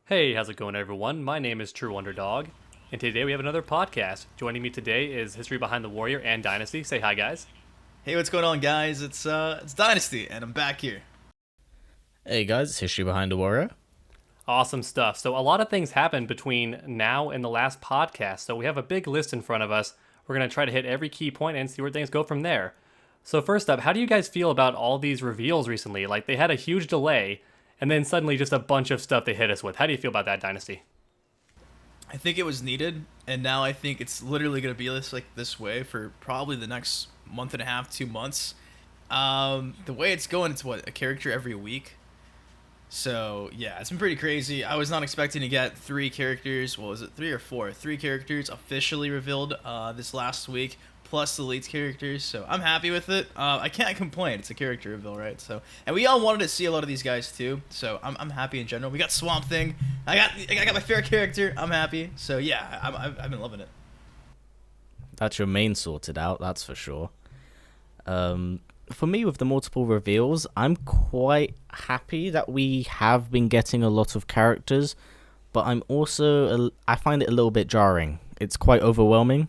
Hey, how's it going, everyone? My name is True Underdog, and today we have another podcast. Joining me today is History Behind the Warrior and Dynasty. Say hi, guys. Hey, what's going on, guys? It's Dynasty, and I'm back here. Hey guys, it's History Behind the Warrior. Awesome stuff. So, a lot of things happened between now and the last podcast, so we have a big list in front of us. We're going to try to hit every key point and see where things go from there. So, first up, how do you guys feel about all these reveals recently? Like, they had a huge delay, and then suddenly just a bunch of stuff they hit us with. How do you feel about that, Dynasty? I think it was needed, and now I think it's literally gonna be this way for probably the next month and a half, 2 months. The way it's going, it's what, a character every week. So yeah, it's been pretty crazy. I was not expecting to get three characters. What was it, three or four? Three characters officially revealed this last week, plus the lead characters. So I'm happy with it. I can't complain. It's a character reveal, right? So, and we all wanted to see a lot of these guys too. So I'm happy in general. We got Swamp Thing. I got my favorite character. I'm happy. So yeah, I've been loving it. That's your main sorted out, that's for sure. For me, with the multiple reveals, I'm quite happy that we have been getting a lot of characters, but I find it a little bit jarring. It's quite overwhelming,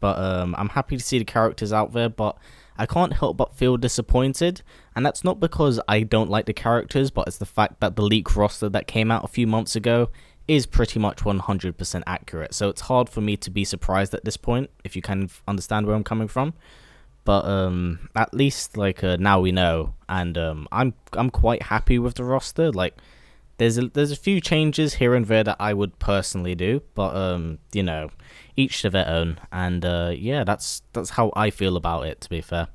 but I'm happy to see the characters out there, but I can't help but feel disappointed, and that's not because I don't like the characters, but it's the fact that the leak roster that came out a few months ago is pretty much 100% accurate, so it's hard for me to be surprised at this point, if you kind of understand where I'm coming from. But at least now we know, and I'm quite happy with the roster. Like there's a few changes here and there that I would personally do, but each to their own. And yeah, that's how I feel about it. To be fair.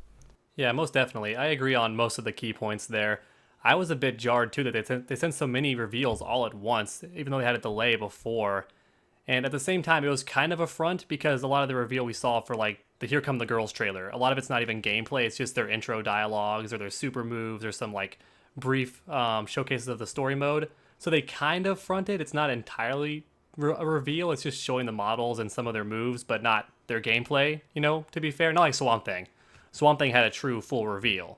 Yeah, most definitely. I agree on most of the key points there. I was a bit jarred too that they sent so many reveals all at once, even though they had a delay before. And at the same time, it was kind of a front because a lot of the reveal we saw for like the Here Come the Girls trailer, a lot of it's not even gameplay. It's just their intro dialogues or their super moves or some like brief showcases of the story mode. So they kind of fronted. It's not entirely a reveal. It's just showing the models and some of their moves, but not their gameplay, to be fair. Not like Swamp Thing. Swamp Thing had a true full reveal.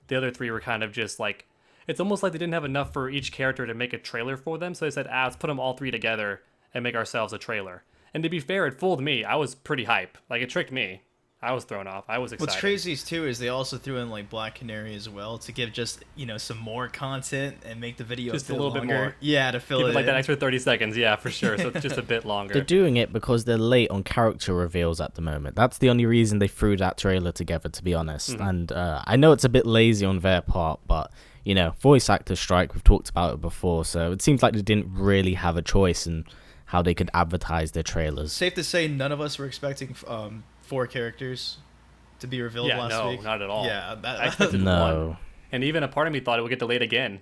The other three were kind of just like, it's almost like they didn't have enough for each character to make a trailer for them. So they said, let's put them all three together and make ourselves a trailer. And to be fair, it fooled me. I was pretty hype. Like, it tricked me. I was thrown off. I was excited. What's crazy too is they also threw in like Black Canary as well to give just some more content and make the video just a feel little longer. bit more. Yeah, to fill Give it it like in. that extra 30 seconds. Yeah, for sure. So it's just a bit longer. They're doing it because they're late on character reveals at the moment. That's the only reason they threw that trailer together, to be honest. And I know it's a bit lazy on their part, but voice actor strike. We've talked about it before, so it seems like they didn't really have a choice in how they could advertise their trailers. Safe to say, none of us were expecting four characters to be revealed last week. No, not at all. Yeah, I expected No. one. And even a part of me thought it would get delayed again.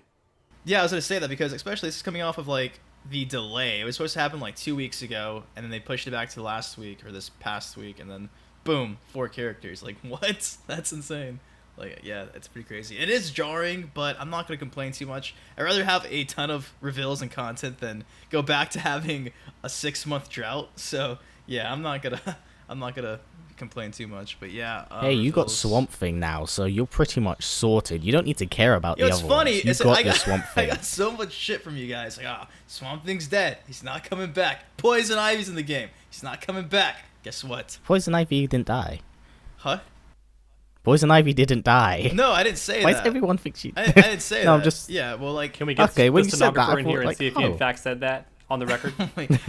Yeah, I was gonna say that because especially this is coming off of like the delay. It was supposed to happen like 2 weeks ago, and then they pushed it back to last week or this past week, and then boom, four characters. Like what? That's insane. Like yeah, it's pretty crazy. It is jarring, but I'm not gonna complain too much. I'd rather have a ton of reveals and content than go back to having a 6-month drought. So yeah, I'm not gonna complain too much, but yeah. Hey, you got Swamp Thing now, so you're pretty much sorted. You don't need to care about the it's other funny. ones. You got the Swamp I Thing. got so much shit from you guys. Like, Swamp Thing's dead. He's not coming back. Poison Ivy's in the game. He's not coming back. Guess what? Poison Ivy didn't die. Huh? Poison Ivy didn't die. No, I didn't say Why that. does everyone think she? I didn't say that. No, I'm just. Yeah, well, like. Can we get Okay, the when you said that, stenographer I in here thought, and like, see if he in fact said that on the record?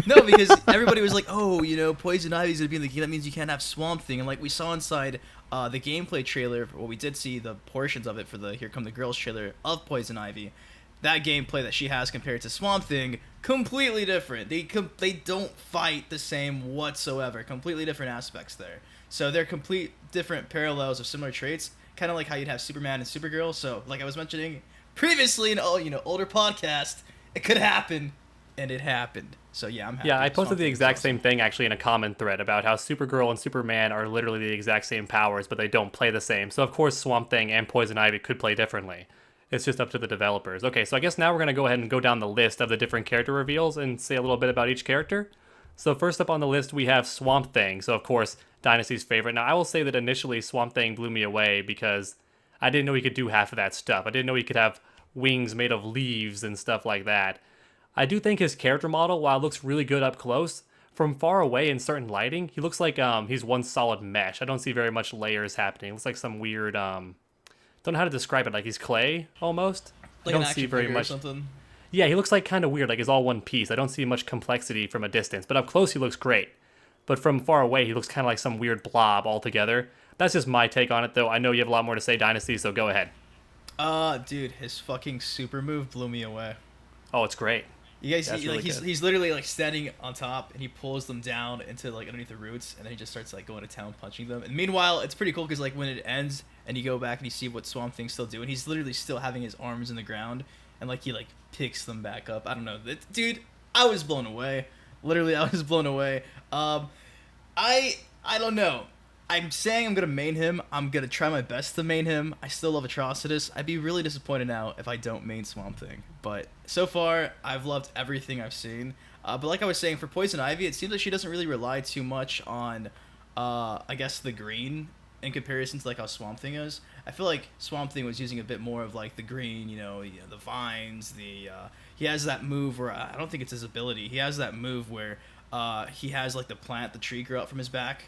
No, because everybody was like, oh, Poison Ivy's gonna be in the game. That means you can't have Swamp Thing. And like we saw inside the gameplay trailer, well, we did see the portions of it for the Here Come the Girls trailer of Poison Ivy. That gameplay that she has compared to Swamp Thing, completely different. They don't fight the same whatsoever. Completely different aspects there. So they're complete different parallels of similar traits, kind of like how you'd have Superman and Supergirl. So like I was mentioning previously in older podcast, it could happen, and it happened. So yeah, I'm happy. Yeah, I posted Swamp the Thing's exact awesome. same thing actually in a comment thread about how Supergirl and Superman are literally the exact same powers, but they don't play the same. So of course Swamp Thing and Poison Ivy could play differently. It's just up to the developers. Okay, so I guess now we're going to go ahead and go down the list of the different character reveals and say a little bit about each character. So first up on the list, we have Swamp Thing. So of course, Dynasty's favorite. Now I will say that initially Swamp Thing blew me away because I didn't know he could do half of that stuff. I didn't know he could have wings made of leaves and stuff like that. I do think his character model, while it looks really good up close, from far away in certain lighting, he looks like he's one solid mesh. I don't see very much layers happening. It looks like some weird don't know how to describe it. Like he's clay almost. Like I an don't see action very figure or much. something. Yeah, he looks like kind of weird. Like he's all one piece. I don't see much complexity from a distance, but up close he looks great. But from far away he looks kind of like some weird blob altogether. That's just my take on it, though. I know you have a lot more to say, Dynasty, so go ahead. Dude, his fucking super move blew me away. Oh, it's great. You guys, That's see, really like good. he's literally like standing on top, and he pulls them down into like underneath the roots, and then he just starts like going to town punching them. And meanwhile, it's pretty cool because like when it ends and you go back and you see what Swamp Thing's still doing, he's literally still having his arms in the ground, and like he like picks them back up. I don't know, dude. I was blown away. Literally, I was blown away. I don't know. I'm saying I'm gonna main him. I'm gonna try my best to main him. I still love Atrocitus. I'd be really disappointed now if I don't main Swamp Thing. But so far, I've loved everything I've seen. But like I was saying, for Poison Ivy, it seems like she doesn't really rely too much on, I guess, the green in comparison to like how Swamp Thing is. I feel like Swamp Thing was using a bit more of like the green, the vines. He has that move where I don't think it's his ability. He has that move where he has like the tree grow out from his back.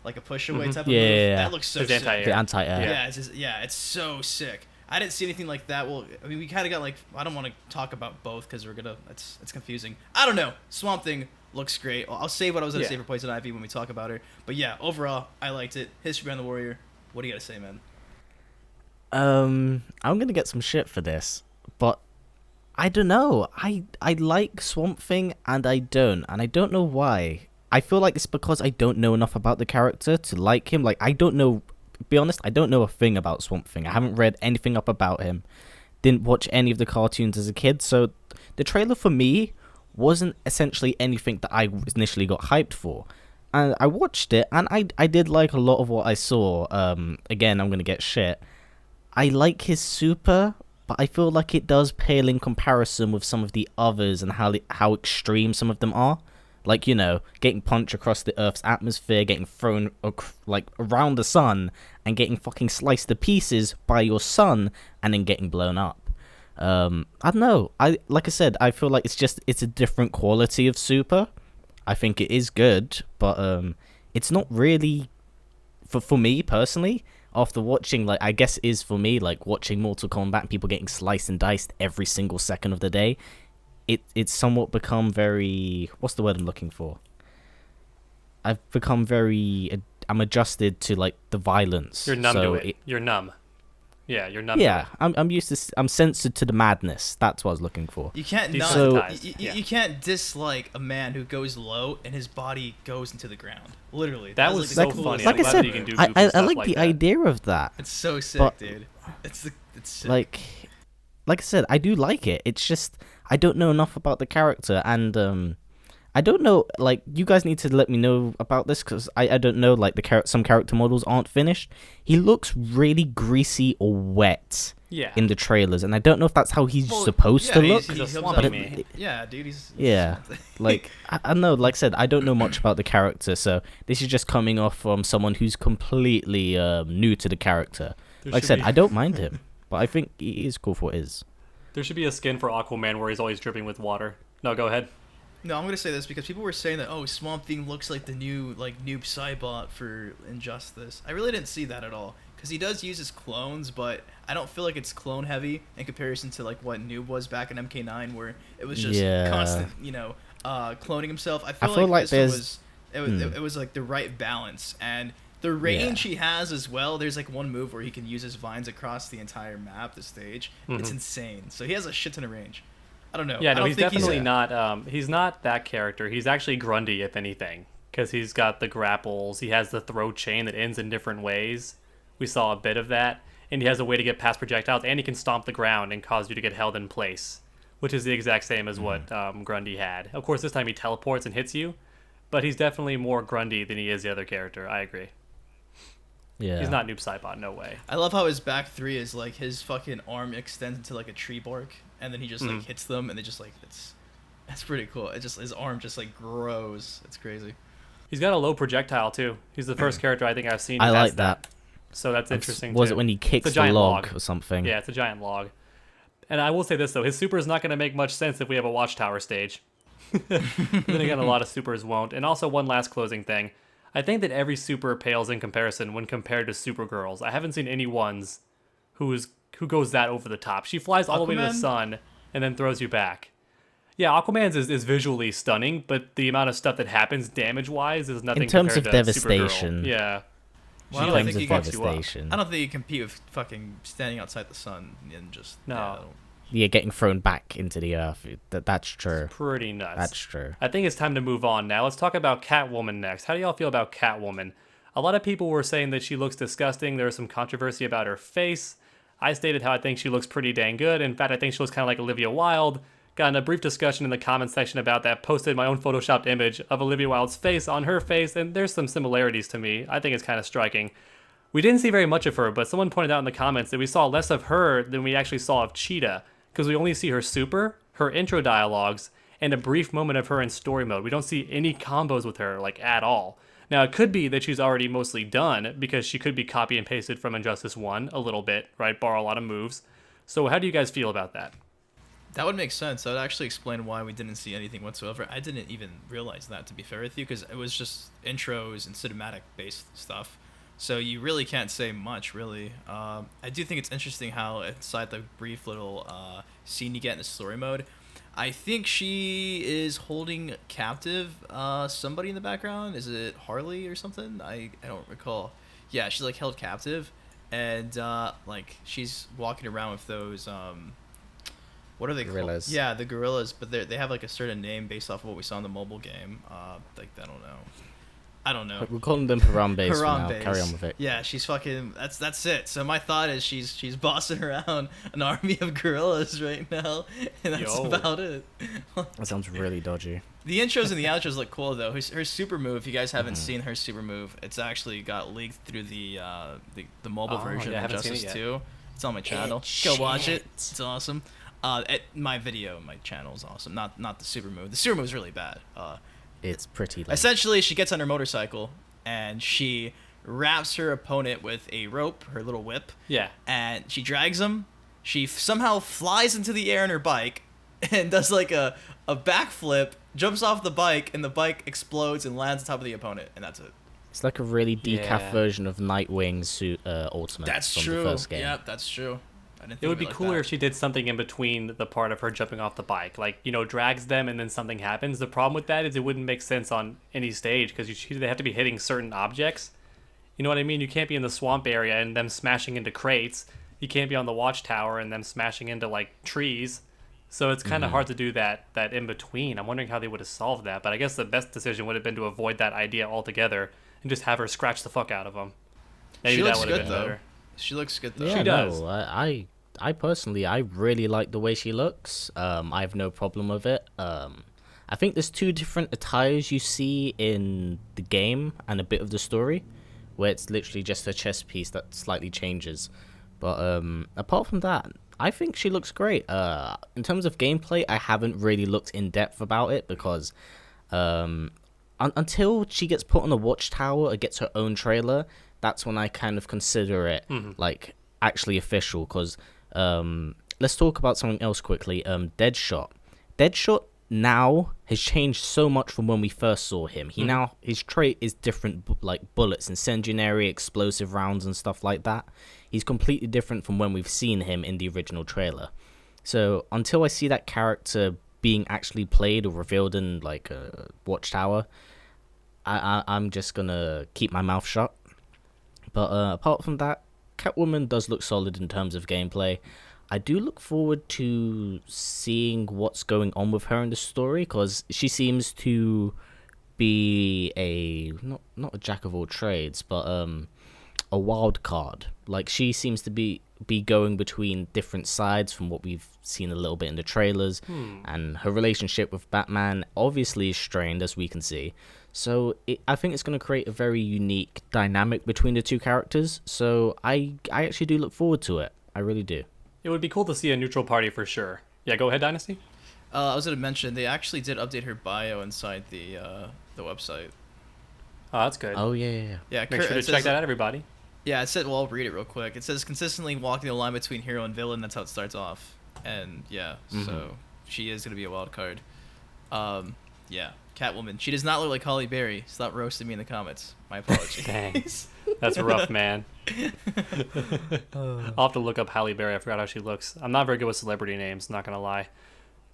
Like a push away type of move. Yeah. That looks so His sick. anti-air. The anti-air. Yeah, it's so sick. I didn't see anything like that. Well, I mean, we kind of got like, I don't want to talk about both because it's confusing. I don't know. Swamp Thing looks great. I'll save what I was going to say for Poison Ivy when we talk about her. But yeah, overall, I liked it. History Behind the Warrior. What do you got to say, man? I'm gonna get some shit for this, but I don't know. I like Swamp Thing and I don't know why. I feel like it's because I don't know enough about the character to like him. Like, I don't know, to be honest, I don't know a thing about Swamp Thing. I haven't read anything up about him. Didn't watch any of the cartoons as a kid, so the trailer for me wasn't essentially anything that I initially got hyped for. And I watched it, and I did like a lot of what I saw. Again, I'm going to get shit. I like his super, but I feel like it does pale in comparison with some of the others and how extreme some of them are. Like, getting punched across the Earth's atmosphere, getting thrown like around the sun, and getting fucking sliced to pieces by your sun, and then getting blown up. I don't know. Like I said, I feel like it's a different quality of super. I think it is good, but it's not really for me personally. After watching, like, I guess is for me, like watching Mortal Kombat and people getting sliced and diced every single second of the day. It's somewhat become very, what's the word I'm looking for? I've become I'm adjusted to like the violence. You're numb to it. You're numb. Yeah, you're numb. Yeah, I'm used to. I'm censored to the madness. That's what I was looking for. You can't you can't dislike a man who goes low and his body goes into the ground. Literally. That was so funny. Like I said, I like the idea of that. It's so sick, but, dude. It's sick. Like I said, I do like it. It's just I don't know enough about the character, and I don't know. Like, you guys need to let me know about this because I don't know. Like, some character models aren't finished. He looks really greasy or wet. Yeah. In the trailers, and I don't know if that's how he's supposed to look. He's a swampy man. Yeah, dude. He's like I don't know. Like I said, I don't know much about the character, so this is just coming off from someone who's completely new to the character. Like I said, I don't mind him, but I think he is cool for what it is. There should be a skin for Aquaman where he's always dripping with water. No, go ahead. No, I'm gonna say this because people were saying that Swamp Thing looks like the new Noob Saibot for Injustice. I really didn't see that at all because he does use his clones, but I don't feel like it's clone heavy in comparison to like what Noob was back in MK9, where it was just constant, cloning himself. I feel like this it was like the right balance and the range he has as well. There's like one move where he can use his vines across the entire map, the stage. It's insane. So he has a shit ton of range. I don't know. Yeah, no, he's definitely not. He's not that character. He's actually Grundy, if anything, because he's got the grapples. He has the throw chain that ends in different ways. We saw a bit of that, and he has a way to get past projectiles, and he can stomp the ground and cause you to get held in place, which is the exact same as what Grundy had. Of course, this time he teleports and hits you, but he's definitely more Grundy than he is the other character. I agree. Yeah. He's not Noob Saibot, no way. I love how his back three is like his fucking arm extends into like a tree bark, and then he just like hits them, and they just like that's pretty cool. It just his arm just like grows. It's crazy. He's got a low projectile too. He's the first character I think I've seen. I like that. So that's interesting. Was it when he kicks the log or something? Yeah, it's a giant log. And I will say this though, his super is not going to make much sense if we have a Watchtower stage. Then again, a lot of supers won't. And also one last closing thing. I think that every super pales in comparison when compared to Supergirls. I haven't seen any ones who goes that over the top. She flies all the way to the Aquaman? sun and then throws you back. Yeah, Aquaman's is visually stunning, but the amount of stuff that happens damage-wise is nothing In terms compared of to devastation. Supergirl. Yeah. Well, I In don't terms think of you can- devastation. I don't think you compete with fucking standing outside the sun and just No. yeah, I don't- Yeah, getting thrown back into the earth. That's true. Pretty nuts. That's true. I think it's time to move on now. Let's talk about Catwoman next. How do y'all feel about Catwoman? A lot of people were saying that she looks disgusting. There was some controversy about her face. I stated how I think she looks pretty dang good. In fact, I think she looks kind of like Olivia Wilde. Got in a brief discussion in the comment section about that, posted my own photoshopped image of Olivia Wilde's face on her face, and there's some similarities to me. I think it's kind of striking. We didn't see very much of her, but someone pointed out in the comments that we saw less of her than we actually saw of Cheetah, because we only see her super, her intro dialogues, and a brief moment of her in story mode. We don't see any combos with her, like, at all. Now, it could be that she's already mostly done, because she could be copy and pasted from Injustice 1 a little bit, right? Borrow a lot of moves. So how do you guys feel about that? That would make sense. That would actually explain why we didn't see anything whatsoever. I didn't even realize that, to be fair with you, because it was just intros and cinematic-based stuff. So you really can't say much, really. I do think it's interesting how inside the brief little scene you get in the story mode, I think she is holding captive somebody in the background. Is it Harley or something? I don't recall. Yeah, she's like held captive, and like she's walking around with those what are they Gorillas. called? Yeah, the gorillas, but they have like a certain name based off of what we saw in the mobile game. Like I don't know. We're calling them Harambe's for now. Harambe's. Carry on with it. Yeah, she's fucking. That's it. So my thought is she's bossing around an army of gorillas right now, and that's Yo. about it. That sounds really dodgy. The intros and the outros look cool though. Her super move, if you guys haven't seen her super move, it's actually got leaked through the mobile Oh, version yeah, I of haven't seen Injustice it yet. 2. It's on my channel. Go watch it. It's awesome. My channel is awesome. Not the super move. The super move is really bad. It's pretty lame. Essentially, she gets on her motorcycle and she wraps her opponent with a rope, her little whip. Yeah. And she drags him. She somehow flies into the air on her bike and does like a backflip, jumps off the bike, and the bike explodes and lands on top of the opponent, and that's it. It's like a really decaf Yeah. version of Nightwing's suit ultimate That's from true. the first game. Yep, that's true. I didn't think It would of be like cooler that. if she did something in between the part of her jumping off the bike. Like, drags them and then something happens. The problem with that is it wouldn't make sense on any stage because they have to be hitting certain objects. You know what I mean? You can't be in the swamp area and them smashing into crates. You can't be on the watchtower and them smashing into, like, trees. So it's kind of hard to do that in between. I'm wondering how they would have solved that. But I guess the best decision would have been to avoid that idea altogether and just have her scratch the fuck out of them. Maybe She that looks would have good been though. better. She looks good though. Yeah, She does. No, I personally, I really like the way she looks. I have no problem with it. I think there's two different attires you see in the game and a bit of the story, where it's literally just a chest piece that slightly changes. But apart from that, I think she looks great. In terms of gameplay, I haven't really looked in depth about it because until she gets put on a watchtower or gets her own trailer, that's when I kind of consider it like actually official. Because let's talk about something else quickly. Deadshot now has changed so much from when we first saw him. His trait is different, like bullets, incendiary, explosive rounds and stuff like that. He's completely different from when we've seen him in the original trailer. So until I see that character being actually played or revealed in like a watchtower, I'm just gonna keep my mouth shut. But apart from that, Catwoman does look solid in terms of gameplay. I do look forward to seeing what's going on with her in the story, because she seems to be not a jack of all trades, but a wild card. Like, she seems to be going between different sides from what we've seen a little bit in the trailers, and her relationship with Batman obviously is strained, as we can see. So I think it's going to create a very unique dynamic between the two characters. So I actually do look forward to it. I really do. It would be cool to see a neutral party for sure. Yeah, go ahead, Dynasty. I was going to mention they actually did update her bio inside the website. Oh, that's good. Oh, yeah. Yeah, Make sure to check that out, everybody. Yeah, it said. Well, I'll read it real quick. It says consistently walking the line between hero and villain. That's how it starts off. and yeah, so she is gonna be a wild card. Yeah, Catwoman. She does not look like Halle Berry. Stop roasting me in the comments. My apologies. Dang. That's rough, man. I'll have to look up Halle Berry. I forgot how she looks. I'm not very good with celebrity names, not gonna lie.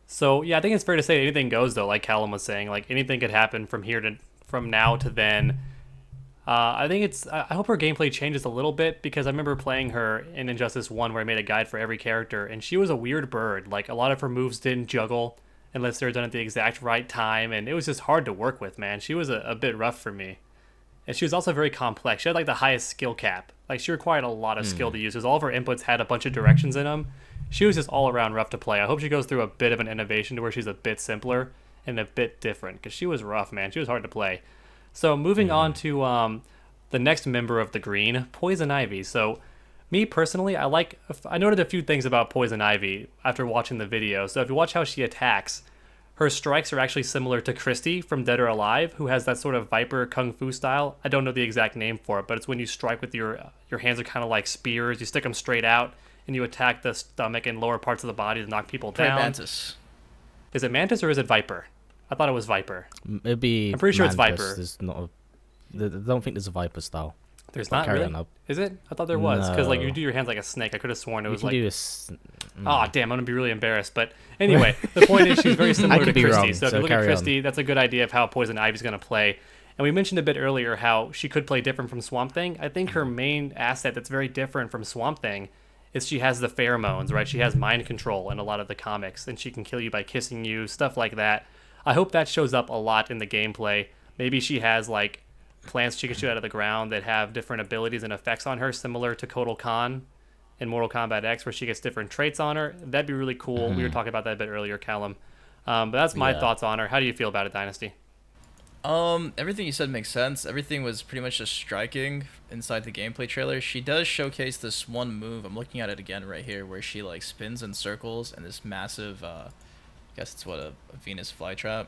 So yeah, I think it's fair to say anything goes though, like Callum was saying. Like anything could happen from now to then. I think I hope her gameplay changes a little bit, because I remember playing her in Injustice 1 where I made a guide for every character, and she was a weird bird. Like a lot of her moves didn't juggle unless they're done at the exact right time, and it was just hard to work with, man. She was a bit rough for me. And she was also very complex. She had like the highest skill cap. Like she required a lot of skill to use, because all of her inputs had a bunch of directions in them. She was just all around rough to play. I hope she goes through a bit of an innovation to where she's a bit simpler and a bit different, because she was rough, man. She was hard to play. So moving on to the next member of the Green, Poison Ivy. So me personally, I noted a few things about Poison Ivy after watching the video. So if you watch how she attacks, her strikes are actually similar to Christy from Dead or Alive, who has that sort of Viper Kung Fu style. I don't know the exact name for it, but it's when you strike with your hands are kind of like spears. You stick them straight out, and you attack the stomach and lower parts of the body to knock people down. Mantis. Is it Mantis or is it Viper? I thought it was Viper. It'd be. I'm pretty sure Mantis. it's Viper. There's not. I don't think there's a Viper style. There's But not carry really. on up. Is it? I thought there was, because like you No. do your hands like a snake. I could have sworn it You was can like. do this. Oh damn! I'm gonna be really embarrassed. But anyway, the point is she's very similar to could be Christy. wrong, So if so you look at carry on. Christy, that's a good idea of how Poison Ivy's gonna play. And we mentioned a bit earlier how she could play different from Swamp Thing. I think her main asset that's very different from Swamp Thing is she has the pheromones, right? She has mind control in a lot of the comics, and she can kill you by kissing you, stuff like that. I hope that shows up a lot in the gameplay. Maybe she has like plants she can shoot out of the ground that have different abilities and effects on her, similar to Kotal Khan in Mortal Kombat X, where she gets different traits on her. That'd be really cool. We were talking about that a bit earlier, Callum. But that's my thoughts on her. How do you feel about it, Dynasty? Everything you said makes sense. Everything was pretty much just striking inside the gameplay trailer. She does showcase this one move. I'm looking at it again right here, where she like spins in circles and this massive, I guess it's what a Venus flytrap.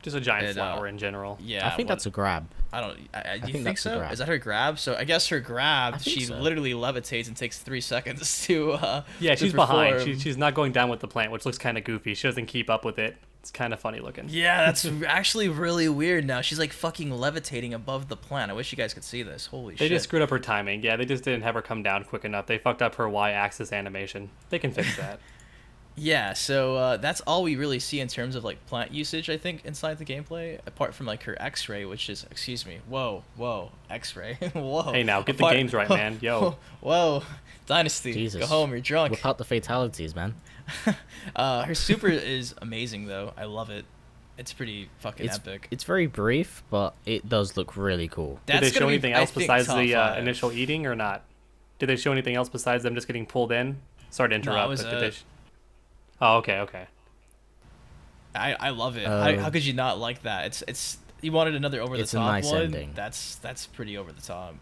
Just a giant flower in general. Yeah, I think that's a grab. I don't. Do you think that's a so? grab. Is that her grab? So I guess her grab, I think she so. literally levitates and takes 3 seconds to. Yeah, to she's behind. perform. She's not going down with the plant, which looks kind of goofy. She doesn't keep up with it. It's kind of funny looking. Yeah, that's actually really weird. Now she's like fucking levitating above the plant. I wish you guys could see this. Holy shit! They just screwed up her timing. Yeah, they just didn't have her come down quick enough. They fucked up her Y-axis animation. They can fix that. Yeah, so that's all we really see in terms of like plant usage, I think, inside the gameplay, apart from like her X-ray, which is, excuse me, whoa, X-ray, whoa. Hey, now, get the games right, man. Yo. Whoa, Dynasty, Jesus. go home, you're drunk. Without the fatalities, man. Her super is amazing though. I love it. It's pretty fucking epic. It's very brief, but it does look really cool. Did they show gonna be, anything I else think, besides top the 5. initial eating or not? Did they show anything else besides them just getting pulled in? Sorry to interrupt. was but did it. Oh, okay. I love it. How could you not like that? It's you wanted another over the It's a top nice one. ending. That's pretty over the top.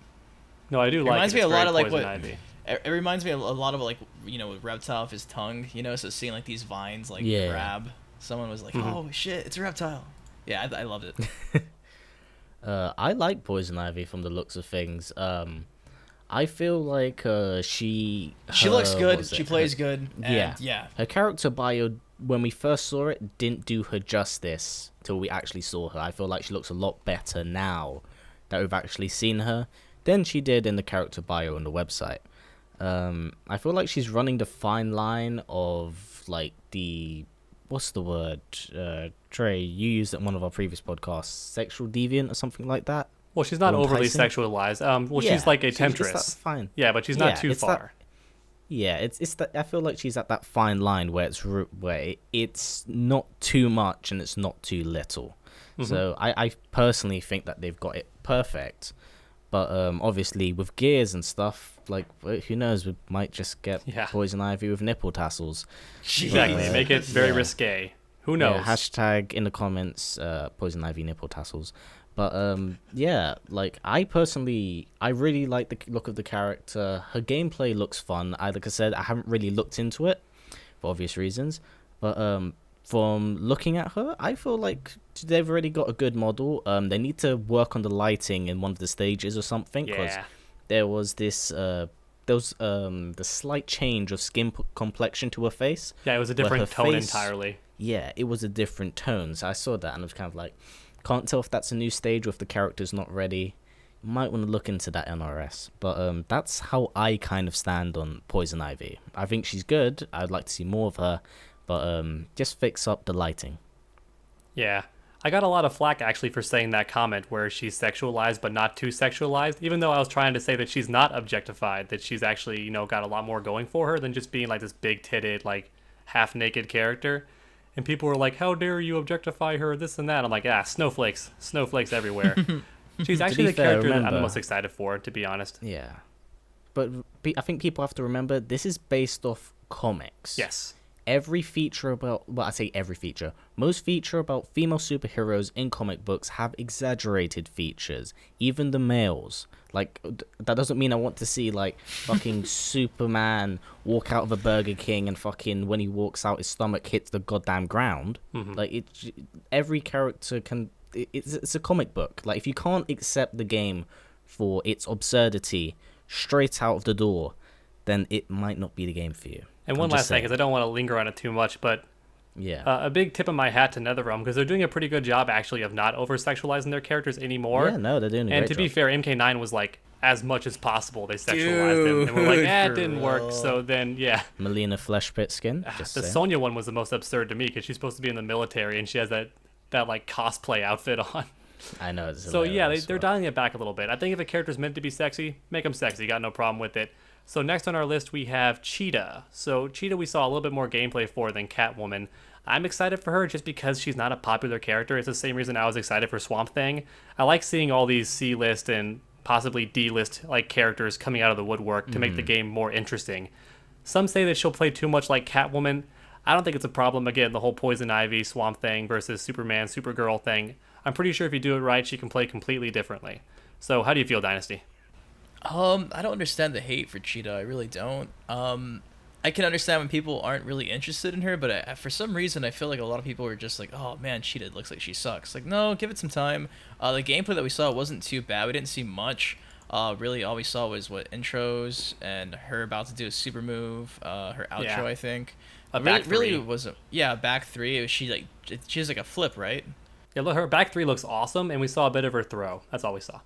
No, I do like it. Reminds me It's a lot very of like Poison what Ivy. it reminds me a lot of like, you know, with Reptile with his tongue, you know, so seeing like these vines like Yeah. grab someone was like, oh shit, it's a reptile. Yeah, I loved it. I like Poison Ivy from the looks of things. I feel like she looks good. what was She it? plays good. And Yeah. Her character bio, when we first saw it, didn't do her justice till we actually saw her. I feel like she looks a lot better now that we've actually seen her than she did in the character bio on the website. I feel like she's running the fine line of like what's the word? Trey, you used it in one of our previous podcasts, sexual deviant or something like that. Well, she's not Or overly enticing? sexualized. Well, Yeah, she's like a it's temptress. that fine. Yeah, but she's not Yeah, too it's that- far. Yeah, it's that I feel like she's at that fine line where it's not too much and it's not too little. So I personally think that they've got it perfect. But obviously with gears and stuff, like who knows, we might just get Poison Ivy with nipple tassels. Exactly. Make it very risque. Who knows? Yeah, hashtag in the comments, Poison Ivy nipple tassels. But yeah, like I really like the look of the character. Her gameplay looks fun. Like I said, I haven't really looked into it for obvious reasons. But from looking at her, I feel like they've already got a good model. They need to work on the lighting in one of the stages or something. Because there was this the slight change of skin complexion to her face. Yeah, it was a where different her tone face- entirely. Yeah, it was a different tone. So I saw that and I was kind of like, can't tell if that's a new stage or if the character's not ready. Might want to look into that NRS. But that's how I kind of stand on Poison Ivy. I think she's good. I'd like to see more of her. But just fix up the lighting. Yeah. I got a lot of flack actually for saying that comment where she's sexualized but not too sexualized, even though I was trying to say that she's not objectified, that she's actually, you know, got a lot more going for her than just being like this big-titted, like half-naked character. And people were like, how dare you objectify her, this and that. I'm like, snowflakes everywhere. She's actually the character that I'm the most excited for, to be honest. Yeah. But I think people have to remember, this is based off comics. Yes. Every feature about, well, I say every feature, most feature about female superheroes in comic books have exaggerated features. Even the males. Like, that doesn't mean I want to see, like, fucking Superman walk out of a Burger King and fucking, when he walks out, his stomach hits the goddamn ground. Mm-hmm. Like, every character can, it's a comic book. Like, if you can't accept the game for its absurdity straight out of the door, then it might not be the game for you. And one last thing, because I don't want to linger on it too much, but yeah, a big tip of my hat to NetherRealm, because they're doing a pretty good job, actually, of not over-sexualizing their characters anymore. Yeah, no, they're doing a great And to job. be fair, MK9 was like, as much as possible, they sexualized him. And we're like, it didn't work, so then, yeah. Melina Fleshpit skin. The saying. Sonya one was the most absurd to me, because she's supposed to be in the military, and she has that like, cosplay outfit on. I know. It's So yeah, hilarious, they're but- dialing it back a little bit. I think if a character's meant to be sexy, make them sexy. Got no problem with it. So next on our list, we have Cheetah. So Cheetah we saw a little bit more gameplay for than Catwoman. I'm excited for her just because she's not a popular character. It's the same reason I was excited for Swamp Thing. I like seeing all these C-list and possibly D-list like characters coming out of the woodwork to make the game more interesting. Some say that she'll play too much like Catwoman. I don't think it's a problem. Again, the whole Poison Ivy, Swamp Thing versus Superman, Supergirl thing. I'm pretty sure if you do it right, she can play completely differently. So how do you feel, Dynasty? I don't understand the hate for Cheetah. I really don't. I can understand when people aren't really interested in her, but for some reason, I feel like a lot of people are just like, "Oh man, Cheetah looks like she sucks." Like, no, give it some time. The gameplay that we saw wasn't too bad. We didn't see much. Really, all we saw was intros and her about to do a super move. Her outro, Yeah. I think. A back three. Really wasn't. Yeah, back three. It was she has like a flip, right? Yeah, look, her back three looks awesome, and we saw a bit of her throw. That's all we saw.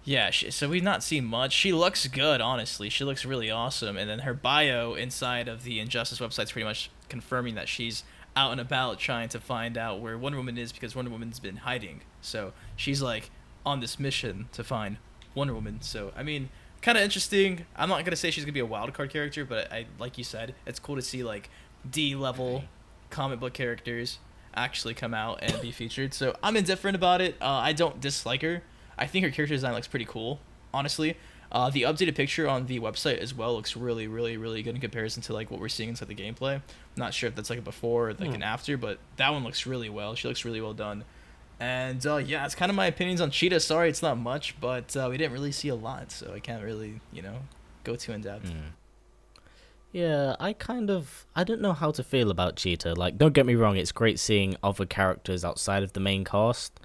Yeah, so we've not seen much. She looks good, honestly. She looks really awesome. And then her bio inside of the Injustice website's pretty much confirming that she's out and about trying to find out where Wonder Woman is because Wonder Woman's been hiding. So she's like on this mission to find Wonder Woman. So, I mean, kind of interesting. I'm not going to say she's going to be a wild card character, but I like you said, it's cool to see like D-level comic book characters actually come out and be featured. So I'm indifferent about it. I don't dislike her. I think her character design looks pretty cool, honestly. The updated picture on the website as well looks really, really, really good in comparison to like what we're seeing inside the gameplay. I'm not sure if that's like a before or like an after, but that one looks really well. She looks really well done. And yeah, it's kind of my opinions on Cheetah. Sorry, it's not much, but we didn't really see a lot, so I can't really, go too in depth. Yeah, I don't know how to feel about Cheetah. Like, don't get me wrong, it's great seeing other characters outside of the main cast.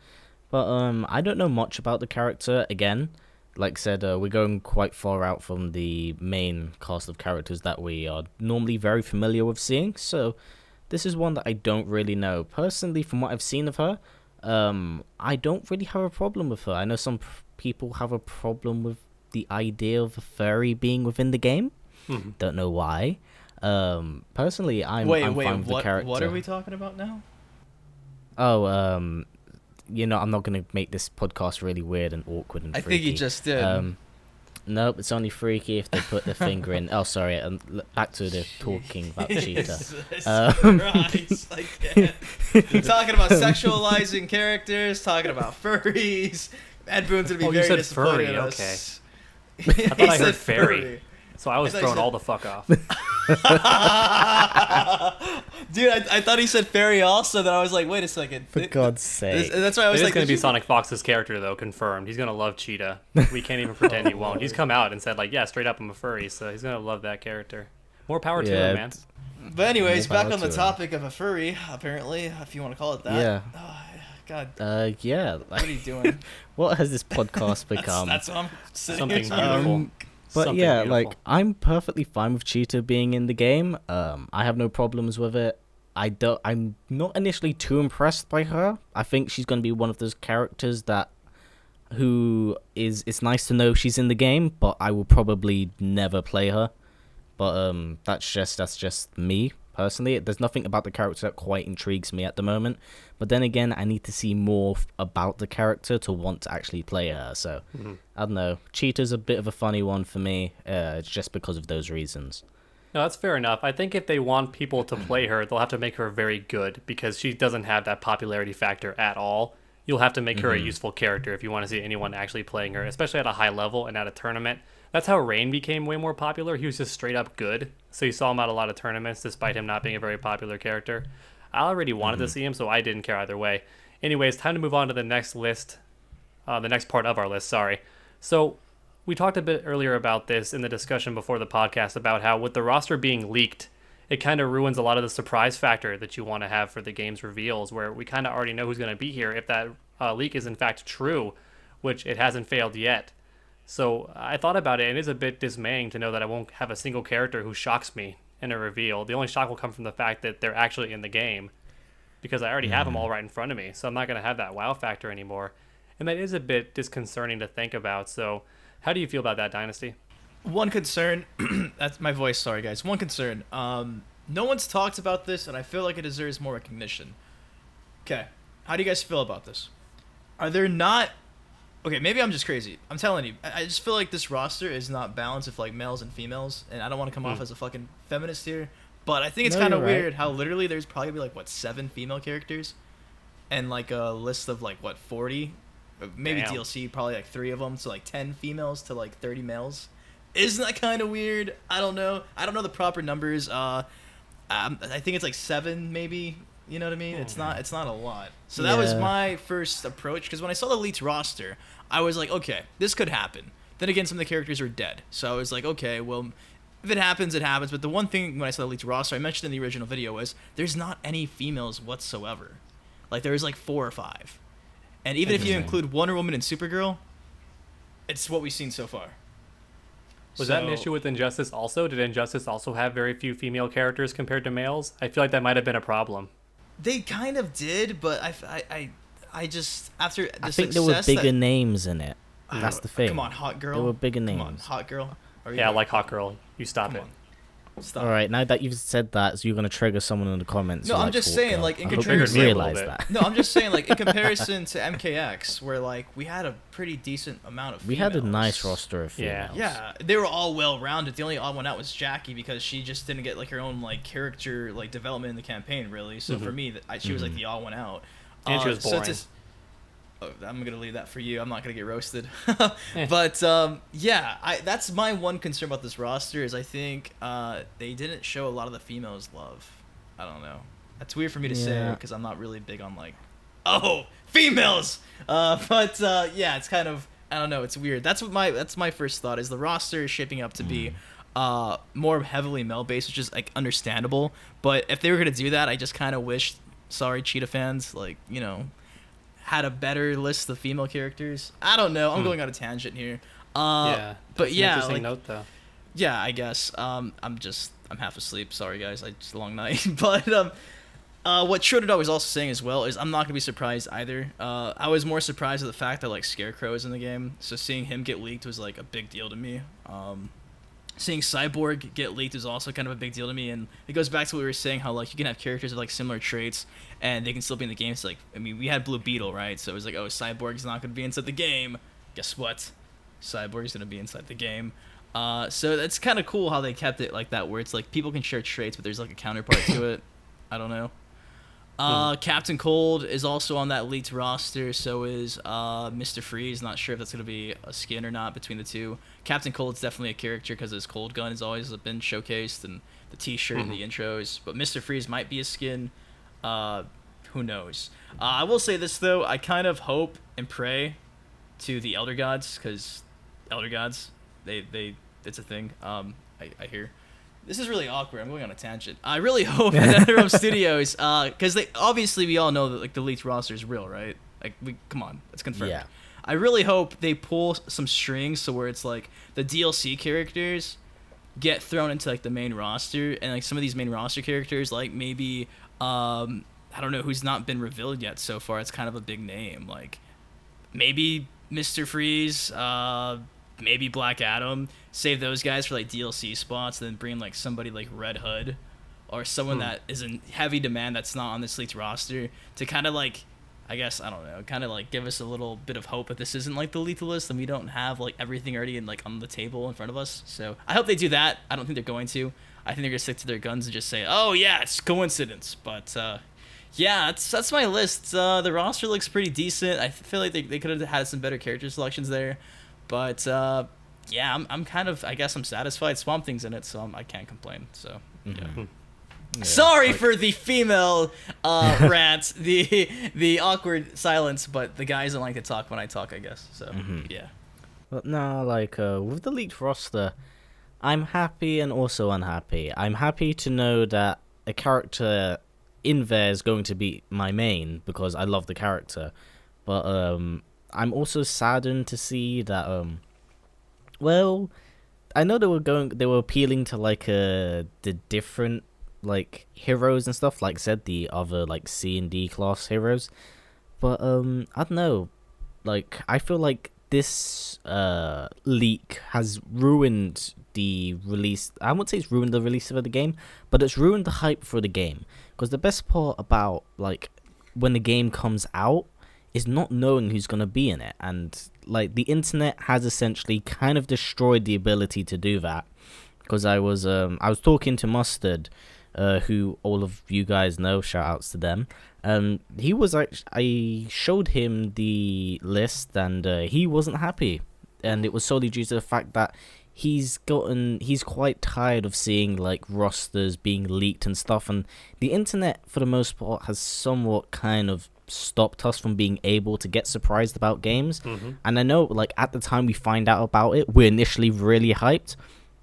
But I don't know much about the character. Again, like I said, we're going quite far out from the main cast of characters that we are normally very familiar with seeing. So this is one that I don't really know. Personally, from what I've seen of her, I don't really have a problem with her. I know some people have a problem with the idea of a furry being within the game. Don't know why. Personally, I'm fine with the character. What are we talking about now? Oh, I'm not going to make this podcast really weird and awkward and freaky. I think you just did. Nope, it's only freaky if they put their finger in. Oh, sorry. Back to the talking about Cheetah. Christ, I can't. Talking about sexualizing characters, talking about furries. Ed Boon's gonna be very you said disappointed furry, in us. okay. I thought I said heard fairy. So I was I thought thrown he said- all the fuck off. Dude, I thought he said fairy also. Then I was like, wait a second. For God's sake. That's why I It was is like, going to did be you- Sonic Fox's character, though, confirmed. He's going to love Cheetah. We can't even pretend he won't. He's come out and said, like, yeah, straight up, I'm a furry, so he's going to love that character. More power to him, man. But anyways, More back power on the to him. topic of a furry, apparently, if you want to call it that. Yeah. Oh, God, Yeah. what are you doing? What has this podcast become? That's what I'm sitting Something here. beautiful. But Something yeah, beautiful. like I'm perfectly fine with Cheetah being in the game. I have no problems with it. I'm not initially too impressed by her. I think she's going to be one of those characters that who is it's nice to know she's in the game, but I will probably never play her. But that's just me personally. There's nothing about the character that quite intrigues me at the moment. But then again, I need to see more about the character to want to actually play her. So I don't know. Cheetah's a bit of a funny one for me. It's just because of those reasons. No, that's fair enough. I think if they want people to play her, they'll have to make her very good because she doesn't have that popularity factor at all. You'll have to make her a useful character if you want to see anyone actually playing her, especially at a high level and at a tournament. That's how Rain became way more popular. He was just straight up good. So you saw him at a lot of tournaments despite him not being a very popular character. I already wanted to see him, so I didn't care either way. Anyways, time to move on to the next list. The next part of our list, sorry. So we talked a bit earlier about this in the discussion before the podcast about how with the roster being leaked, it kind of ruins a lot of the surprise factor that you want to have for the game's reveals, where we kind of already know who's going to be here if that leak is in fact true, which it hasn't failed yet. So I thought about it, and it is a bit dismaying to know that I won't have a single character who shocks me in a reveal. The only shock will come from the fact that they're actually in the game, because I already have them all right in front of me, so I'm not going to have that wow factor anymore. And that is a bit disconcerting to think about, so how do you feel about that, Dynasty? One concern, that's my voice, sorry guys. One concern, no one's talked about this, and I feel like it deserves more recognition. Okay, how do you guys feel about this? Are there not... Okay, maybe I'm just crazy. I'm telling you, I just feel like this roster is not balanced with like males and females, and I don't want to come off as a fucking feminist here, but I think it's kind of weird how literally there's probably like, what, 7 female characters, and like a list of like, what, 40? Maybe Damn. DLC, probably like 3 of them, so like 10 females to like 30 males. Isn't that kind of weird? I don't know. I don't know the proper numbers. I think it's like 7 maybe. You know what I mean? It's not a lot. So that was my first approach, because when I saw the leaked roster, I was like, okay, this could happen. Then again, some of the characters are dead. So I was like, okay, well, if it happens, it happens. But the one thing when I saw the leaked roster, I mentioned in the original video, was there's not any females whatsoever. Like there's like 4 or 5. And even if you include Wonder Woman and Supergirl, it's what we've seen so far. Was that an issue with Injustice also? Did Injustice also have very few female characters compared to males? I feel like that might have been a problem. They kind of did, but I just, after the I think there were bigger names in it. That's the thing. Come on, Hot Girl. There were bigger names. Come on, Hot Girl. Yeah, like Hot Girl. You stop Come it. on. Stop. All right, now that you've said that, so you're gonna trigger someone in the comments. No, who I'm likes just Hawk saying, Girl. like, in I hope you comparison- realize a little that. No, I'm just saying, like, in comparison to MKX, where, like, we had a pretty decent amount of females. We had a nice roster of Yeah. females. Yeah, they were all well-rounded. The only odd one out was Jackie, because she just didn't get, like, her own, like, character, like, development in the campaign, really. So for me, she was, like, the odd one out. And she was boring. I'm gonna leave that for you. I'm not gonna get roasted. But yeah, that's my one concern about this roster is I think they didn't show a lot of the females love. I don't know. That's weird for me to say because I'm not really big on like, oh, females. But yeah, it's kind of, I don't know. It's weird. That's my first thought is the roster is shaping up to be more heavily male based, which is like understandable. But if they were gonna do that, I just kind of wish, sorry, Cheetah fans, like, you know, had a better list of female characters. I don't know. I'm going on a tangent here. Yeah. But yeah, Interesting like, note though. yeah, I guess. I'm half asleep. Sorry guys. It's a long night. But what Schroeder was also saying as well is I'm not gonna be surprised either. I was more surprised at the fact that like Scarecrow is in the game. So seeing him get leaked was like a big deal to me. Seeing Cyborg get leaked is also kind of a big deal to me, and it goes back to what we were saying, how like you can have characters with like similar traits and they can still be in the game. So like, I mean, we had Blue Beetle, right? So it was like, oh, Cyborg's not going to be inside the game. Guess what? Cyborg's going to be inside the game. So that's kind of cool how they kept it like that, where it's like people can share traits, but there's like a counterpart to it. I don't know. Captain Cold is also on that leaked roster. So is Mr. Freeze. Not sure if that's going to be a skin or not between the two. Captain Cold's definitely a character because his cold gun has always been showcased and the t-shirt and the intros. But Mr. Freeze might be a skin. Who knows? I will say this, though. I kind of hope and pray to the Elder Gods, because Elder Gods, they it's a thing, I hear. This is really awkward. I'm going on a tangent. I really hope that NetherRealm Studios, because they obviously we all know that like the leaked roster is real, right? Like come on, it's confirmed. Yeah. I really hope they pull some strings so where it's like the DLC characters get thrown into like the main roster, and like some of these main roster characters, like maybe I don't know who's not been revealed yet so far. It's kind of a big name, like maybe Mr. Freeze, maybe Black Adam. Save those guys for like DLC spots, then bring like somebody like Red Hood or someone that is in heavy demand that's not on this leaked roster to kind of like, I guess, I don't know, kind of like give us a little bit of hope that this isn't like the lethal list and we don't have like everything already in, like on the table in front of us. So I hope they do that. I don't think they're going to. I think they're gonna stick to their guns and just say, oh yeah, it's coincidence. But yeah, that's my list. The roster looks pretty decent. I feel like they could have had some better character selections there, but yeah, I'm kind of, I guess I'm satisfied. Swamp Thing's in it, so I can't complain. So yeah. Yeah, Sorry for the female rant, the awkward silence, but the guys don't like to talk when I talk, I guess. So yeah. But no, like with the leaked roster, I'm happy and also unhappy. I'm happy to know that a character in there is going to be my main because I love the character, but I'm also saddened to see that well, I know they were appealing to like the different like heroes and stuff, like said the other like C and D class heroes, but I don't know, like I feel like this leak has ruined the release. I won't say it's ruined the release of the game, but it's ruined the hype for the game, because the best part about like when the game comes out is not knowing who's going to be in it, and like the internet has essentially kind of destroyed the ability to do that, because I was talking to Mustard, who all of you guys know, shout outs to them. He was I showed him the list and he wasn't happy, and it was solely due to the fact that he's quite tired of seeing like rosters being leaked and stuff, and the internet for the most part has somewhat kind of stopped us from being able to get surprised about games. And I know like at the time we find out about it, we're initially really hyped,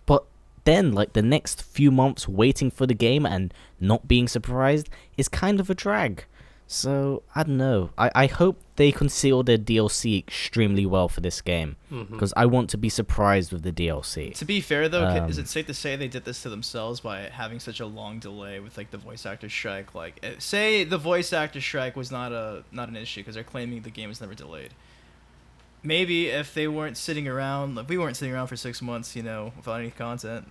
but then like the next few months waiting for the game and not being surprised is kind of a drag. So I don't know, I hope they conceal their DLC extremely well for this game, because I want to be surprised with the DLC. To be fair though, is it safe to say they did this to themselves by having such a long delay with like the voice actor strike? Like say the voice actor strike was not an issue because they're claiming the game was never delayed. Maybe if they weren't sitting around, like we weren't sitting around for 6 months, you know, without any content,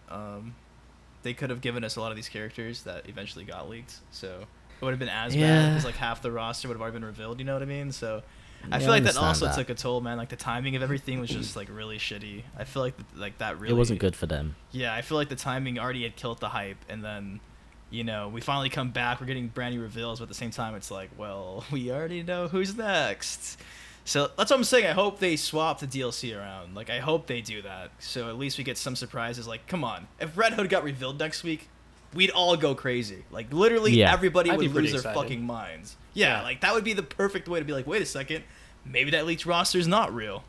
they could have given us a lot of these characters that eventually got leaked. So it would have been as bad because like half the roster would have already been revealed, you know what I mean? So I feel like that also took a toll, man. Like the timing of everything was just like really shitty. I feel like that really, it wasn't good for them. Yeah, I feel like the timing already had killed the hype, and then, you know, we finally come back, we're getting brand new reveals, but at the same time it's like, well, we already know who's next. So that's what I'm saying. I hope they swap the DLC around. Like I hope they do that, so at least we get some surprises. Like come on, if Red Hood got revealed next week, we'd all go crazy. Like literally everybody would lose their fucking minds. Yeah, like that would be the perfect way to be like, wait a second, maybe that leaked roster is not real.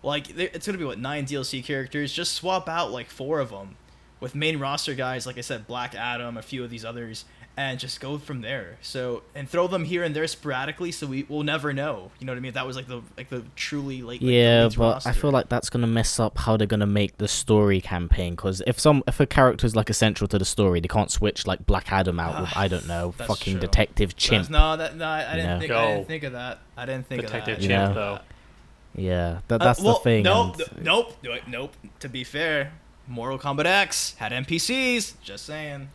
Like it's gonna be 9 DLC characters. Just swap out like 4 of them with main roster guys, like I said, Black Adam, a few of these others, and just go from there. So and throw them here and there sporadically, so we'll never know. You know what I mean? If that was like the truly like yeah, but roster. I feel like that's gonna mess up how they're gonna make the story campaign. Because if a character is like essential to the story, they can't switch like Black Adam out with I don't know fucking true. Detective Chimp. I didn't think of that. I didn't think Detective of that. Chimp though. Yeah, that's the thing. Nope. To be fair, Mortal Kombat X had NPCs. Just saying.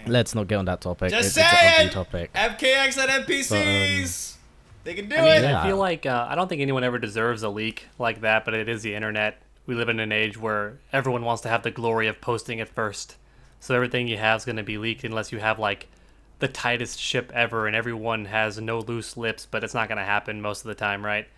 Let's not get on that topic. Just it's saying. an ugly topic. FKX had NPCs. They can do it. I feel like I don't think anyone ever deserves a leak like that, but it is the internet. We live in an age where everyone wants to have the glory of posting it first. So everything you have is going to be leaked unless you have like the tightest ship ever and everyone has no loose lips, but it's not going to happen most of the time, right?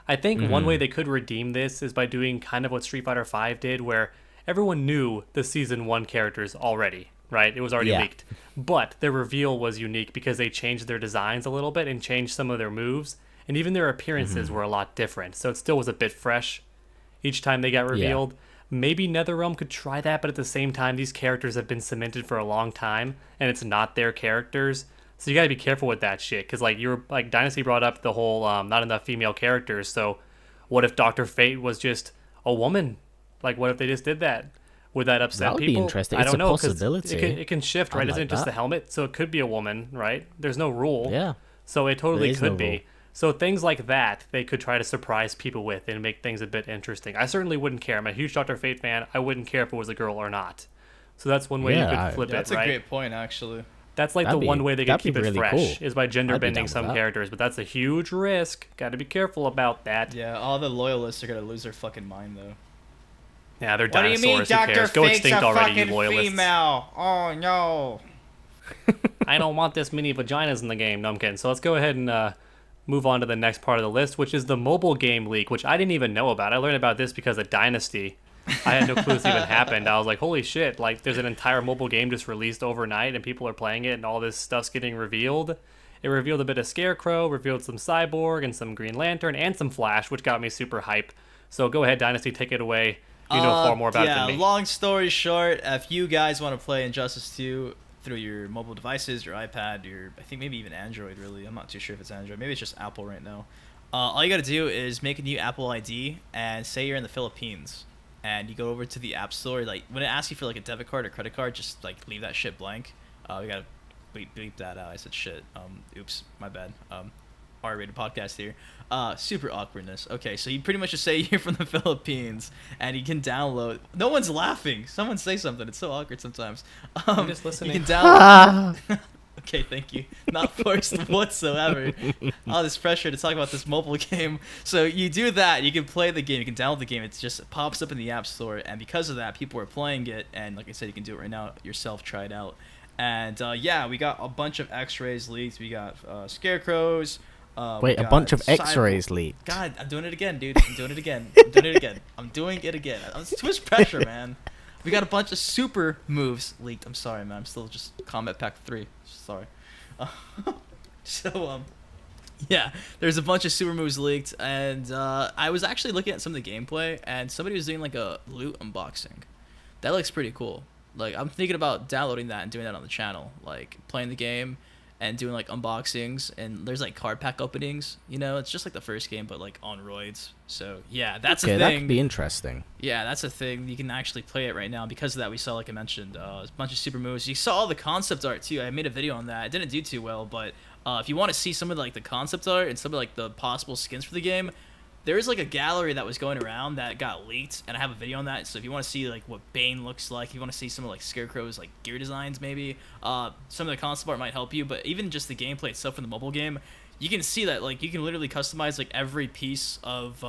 I think one way they could redeem this is by doing kind of what Street Fighter V did, where everyone knew the Season 1 characters already. Right, it was already leaked, but their reveal was unique because they changed their designs a little bit and changed some of their moves, and even their appearances were a lot different. So it still was a bit fresh each time they got revealed. Maybe NetherRealm could try that, but at the same time, these characters have been cemented for a long time, and it's not their characters. So you gotta be careful with that shit, because like you were like Dynasty brought up the whole not enough female characters. So what if Doctor Fate was just a woman? Like what if they just did that? Would that upset That would be people? interesting. I It's don't a know, 'cause possibility. It can shift, right? I'd Isn't like it just that. the helmet? So it could be a woman, right? There's no rule. Yeah. So it totally There is could no be. rule. So things like that, they could try to surprise people with and make things a bit interesting. I certainly wouldn't care. I'm a huge Doctor Fate fan. I wouldn't care if it was a girl or not. So that's one way Yeah, you could flip That's it, a right? great point, actually. That's like the That'd be- one way they could that'd be keep it really fresh cool. is by gender I'd be down bending with some that. characters, but that's a huge risk. Got to be careful about that. Yeah, all the loyalists are gonna lose their fucking mind though. Yeah, they're What do you dinosaurs. mean, Who Dr. cares? Go Fake's extinct a already, you fucking loyalists. female? Oh no. I don't want this many vaginas in the game. No, I'm kidding. So let's go ahead and move on to the next part of the list, which is the mobile game leak, which I didn't even know about. I learned about this because of Dynasty. I had no clue this even happened. I was like, holy shit, like there's an entire mobile game just released overnight and people are playing it and all this stuff's getting revealed. It revealed a bit of Scarecrow, revealed some Cyborg and some Green Lantern and some Flash, which got me super hype. So go ahead, Dynasty, take it away. You know far more about it than me. Long story short, if you guys want to play Injustice 2 through your mobile devices, your iPad, I think maybe even Android, really. I'm not too sure if it's Android. Maybe it's just Apple right now. All you got to do is make a new Apple ID and say you're in the Philippines. And you go over to the App Store. Like when it asks you for like a debit card or credit card, just like leave that shit blank. We gotta bleep that out. I said shit. Oops, my bad. R-rated podcast here. Super awkwardness. Okay, so you pretty much just say you're from the Philippines, and you can download. No one's laughing. Someone say something. It's so awkward sometimes. I'm just listening. You can download. Okay, thank you. Not forced whatsoever. All this pressure to talk about this mobile game. So you do that, you can play the game, you can download the game. It just pops up in the App Store, and because of that, people are playing it. And like I said, you can do it right now yourself. Try it out. And yeah, we got a bunch of X-rays leaks. We got Scarecrows. Wait, a bunch of X-rays leaked. God, I'm doing it again, dude. I'm doing it again. I'm doing it again. I'm doing it again. It's too much pressure, man. We got a bunch of super moves leaked. I'm sorry, man. I'm still just Combat Pack 3. Sorry. Yeah, there's a bunch of super moves leaked, and I was actually looking at some of the gameplay, and somebody was doing like a loot unboxing. That looks pretty cool. Like, I'm thinking about downloading that and doing that on the channel, like playing the game and doing like unboxings, and there's like card pack openings. You know, it's just like the first game, but like on roids. So yeah, that's a Okay, thing. that could be interesting. Yeah, that's a thing. You can actually play it right now. Because of that, we saw, like I mentioned, a bunch of super moves. You saw all the concept art too. I made a video on that. It didn't do too well, but if you want to see some of like the concept art and some of like the possible skins for the game, there is like a gallery that was going around that got leaked, and I have a video on that. So if you want to see like what Bane looks like, if you want to see some of like Scarecrow's like gear designs, maybe some of the concept art might help you. But even just the gameplay itself in the mobile game, you can see that like you can literally customize like every piece of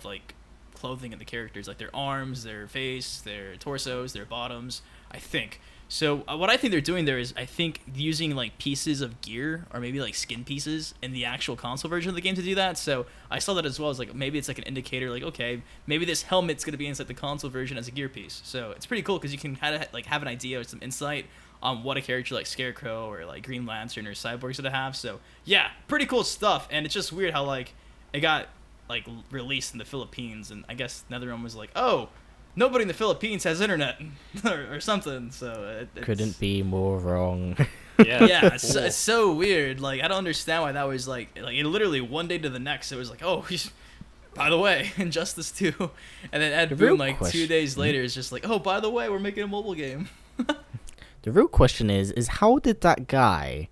like clothing in the characters, like their arms, their face, their torsos, their bottoms, I think. So what I think they're doing there is, I think, using like pieces of gear or maybe like skin pieces in the actual console version of the game to do that. So I saw that as well as like maybe it's like an indicator, like okay, maybe this helmet's gonna be inside the console version as a gear piece. So it's pretty cool because you can kind of like have an idea or some insight on what a character like Scarecrow or like Green Lantern or Cyborg's gonna have. So yeah, pretty cool stuff. And it's just weird how like it got like released in the Philippines, and I guess NetherRealm was like, oh, nobody in the Philippines has internet or something. So it's, Couldn't be more wrong. Yeah, yeah, cool. it's so weird. Like I don't understand why that was like it literally one day to the next it was like, oh, by the way, Injustice 2, and then Ed The Boon real like 2 question- days later is just like, oh, by the way, we're making a mobile game. The real question is how did that guy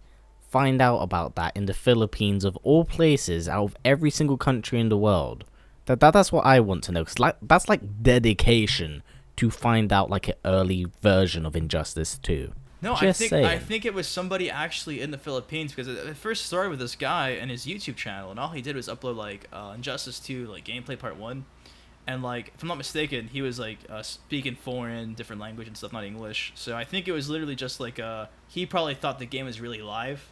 find out about that in the Philippines of all places, out of every single country in the world? That's what I want to know, because that's like dedication to find out like an early version of Injustice 2. No, Just I saying. think it was somebody actually in the Philippines, because it first started with this guy and his YouTube channel, and all he did was upload like Injustice 2 like gameplay part 1, and like if I'm not mistaken, he was like speaking foreign, different language and stuff, not English. So I think it was literally just like he probably thought the game was really live.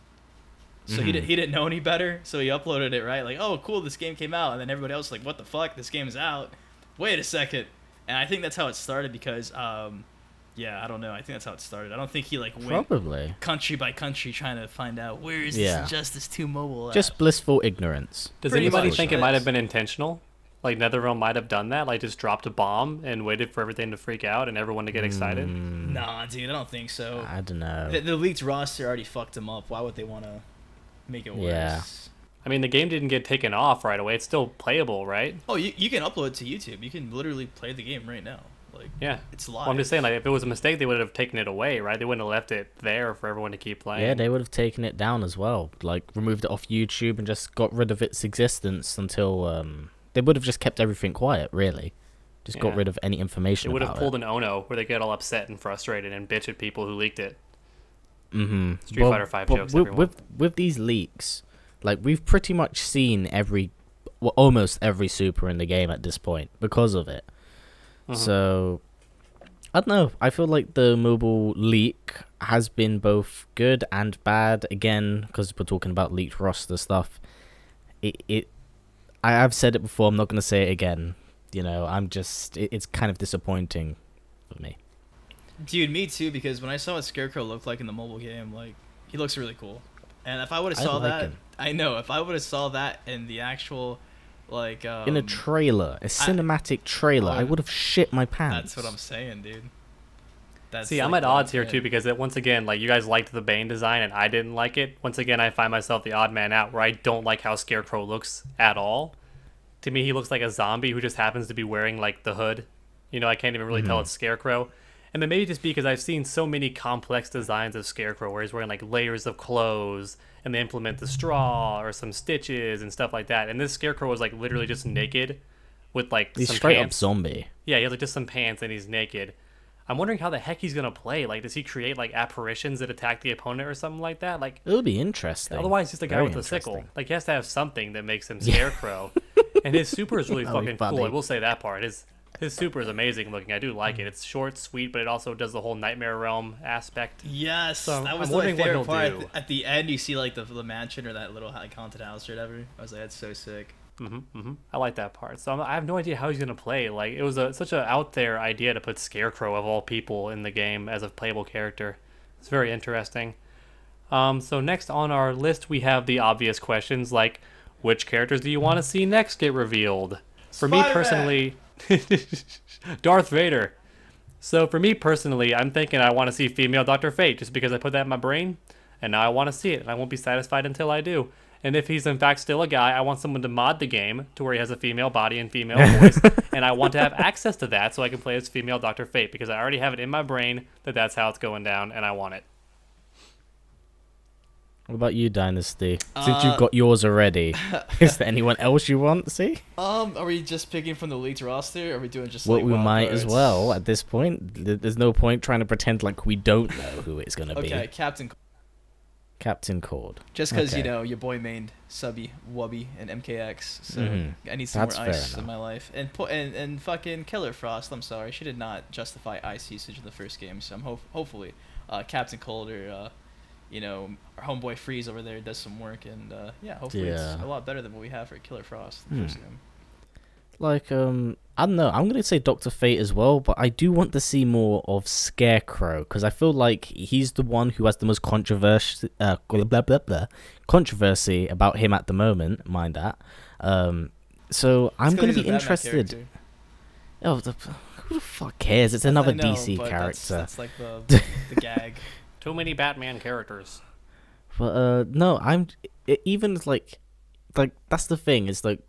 So he didn't know any better, so he uploaded it, right? Like, oh, cool, this game came out, and then everybody else was like, what the fuck, this game's out. Wait a second. And I think that's how it started because, yeah, I don't know. I think that's how it started. I don't think he like went Probably. country by country trying to find out where is Yeah. this Injustice 2 mobile at. Just blissful ignorance. Does Pretty anybody much, think it yes. might have been intentional? Like NetherRealm might have done that, like just dropped a bomb and waited for everything to freak out and everyone to get excited. Nah, dude, I don't think so. I don't know. The leaked roster already fucked them up. Why would they want to make it worse? Yeah. I mean, the game didn't get taken off right away. It's still playable, right? Oh, you can upload it to YouTube. You can literally play the game right now. Like, Yeah. it's live. Well, I'm just saying, like, if it was a mistake, they would have taken it away, right? They wouldn't have left it there for everyone to keep playing. Yeah, they would have taken it down as well. Like, removed it off YouTube and just got rid of its existence until... They would have just kept everything quiet, really. Just got Yeah. rid of any information They would about have pulled it. an Ono where they get all upset and frustrated and bitch at people who leaked it. Mm-hmm. Street Fighter 5 jokes, everyone. With these leaks, like, we've pretty much seen almost every super in the game at this point because of it. Mhm. So, I don't know. I feel like the mobile leak has been both good and bad. Again, because we're talking about leaked roster stuff. I've said it before. I'm not going to say it again. You know, it's kind of disappointing for me. Dude, me too, because when I saw what Scarecrow looked like in the mobile game, like, he looks really cool. And if I would have saw like that, him. I know, if I would have saw that in the actual, like, In a trailer, a cinematic trailer, I would have shit my pants. That's what I'm saying, dude. See, I'm at odds here too because once again, like you guys liked the Bane design and I didn't like it. Once again, I find myself the odd man out where I don't like how Scarecrow looks at all. To me, he looks like a zombie who just happens to be wearing like the hood. You know, I can't even really tell it's Scarecrow. And then maybe just because I've seen so many complex designs of Scarecrow where he's wearing like layers of clothes and they implement the straw or some stitches and stuff like that. And this Scarecrow was like literally just naked with like He's some straight pants. up zombie. Yeah, he has like just some pants and he's naked. I'm wondering how the heck he's gonna play. Like, does he create like apparitions that attack the opponent or something like that? Like, It'll be interesting. otherwise, just a guy Very with a sickle. interesting. Like, he has to have something that makes him Scarecrow. And his super is really That'll be fucking cool. funny. I will say that part. His super is amazing looking. I do like it. It's short, sweet, but it also does the whole Nightmare Realm aspect. Yes, So, that I'm was my wondering what favorite he'll part. do. At the end, you see like the mansion or that little like haunted house or whatever. I was like, that's so sick. I like that part. So I have no idea how he's gonna play. Like, it was such an out there idea to put Scarecrow of all people in the game as a playable character. It's very interesting. So next on our list we have the obvious questions like, which characters do you want to see next get revealed? For me personally, Darth Vader. So for me personally, I'm thinking I want to see female Dr. Fate just because I put that in my brain, and now I want to see it, and I won't be satisfied until I do. And if he's in fact still a guy, I want someone to mod the game to where he has a female body and female voice, and I want to have access to that so I can play as female Dr. Fate because I already have it in my brain that that's how it's going down, and I want it. What about you, Dynasty? Since you've got yours already, is there anyone else you want to see? Are we just picking from the leaked roster? Or are we doing just Well, like we wild might as cards? well at this point. There's no point trying to pretend like we don't know who it's going to Okay, be. Captain. Cord. Just because Okay. you know your boy mained Subby, Wubby, and MKX, so Mhm. I need some That's more fair ice in enough. my life. And fucking Killer Frost. I'm sorry, she did not justify ice usage in the first game. So I'm hopefully Captain Cold or you know our homeboy Freeze over there does some work, and yeah, hopefully it's Yeah. a lot better than what we have for Killer Frost in the first game. Like, I don't know. I'm going to say Dr. Fate as well, but I do want to see more of Scarecrow because I feel like he's the one who has the most controversy about him at the moment. Mind that. So I'm going to be interested. Oh, who the fuck cares? It's another I know, DC but character. That's like the gag. Too many Batman characters. But no, even like that's the thing. It's like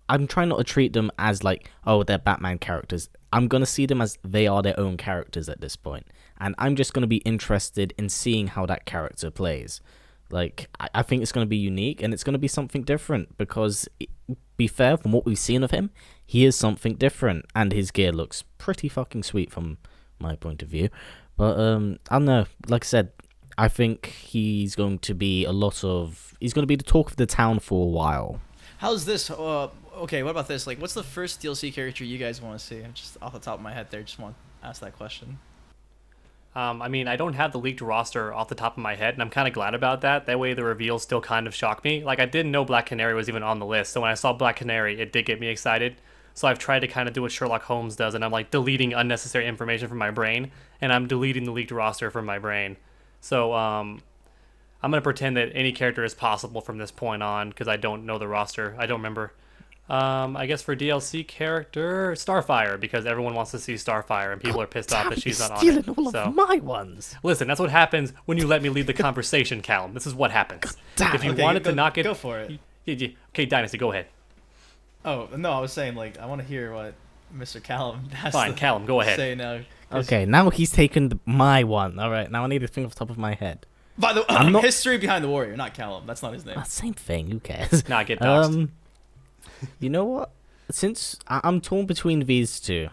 I'm trying not to treat them as like, oh, they're Batman characters. I'm gonna see them as they are their own characters at this point, and I'm just gonna be interested in seeing how that character plays. Like I think it's gonna be unique and it's gonna be something different because, be fair, from what we've seen of him, he is something different, and his gear looks pretty fucking sweet from my point of view. But I don't know. Like I said, I think he's going to be he's going to be the talk of the town for a while. How's this? Okay, what about this? Like, what's the first DLC character you guys want to see? Just off the top of my head there, just want to ask that question. I mean, I don't have the leaked roster off the top of my head, and I'm kind of glad about that. That way the reveals still kind of shock me. Like, I didn't know Black Canary was even on the list, so when I saw Black Canary, it did get me excited. So I've tried to kind of do what Sherlock Holmes does, and I'm like deleting unnecessary information from my brain, and I'm deleting the leaked roster from my brain. So I'm going to pretend that any character is possible from this point on, because I don't know the roster. I don't remember. I guess for DLC character, Starfire, because everyone wants to see Starfire and people are pissed off that she's not on it. Stealing all So, of my ones. listen, that's what happens when you let me lead the conversation, Callum. This is what happens. damn. If you Okay, wanted go- to knock it, go for it. Okay, Dynasty, go ahead. Oh no, I was saying like I want to hear what Mr. Callum has Fine, to Callum, go ahead. say now. 'Cause- Okay, now he's taken my one. All right, now I need to think off the top of my head. By the way, I'm not- history behind the warrior, not Callum. That's not his name. Same thing. Who cares? Nah, get doxed. You know what? Since I'm torn between these two,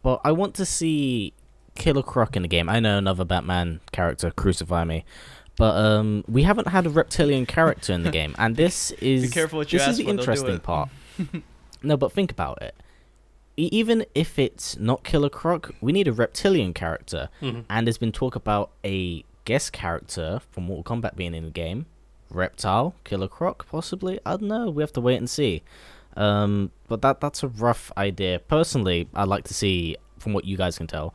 but I want to see Killer Croc in the game. I know another Batman character, crucify me, but we haven't had a reptilian character in the game, and this is careful what you this is ask the for, they'll do interesting it. part. No, but think about it. Even if it's not Killer Croc, we need a reptilian character, and there's been talk about a guest character from Mortal Kombat being in the game. Reptile, Killer Croc, possibly. I don't know. We have to wait and see. But that's a rough idea. Personally, I'd like to see, from what you guys can tell,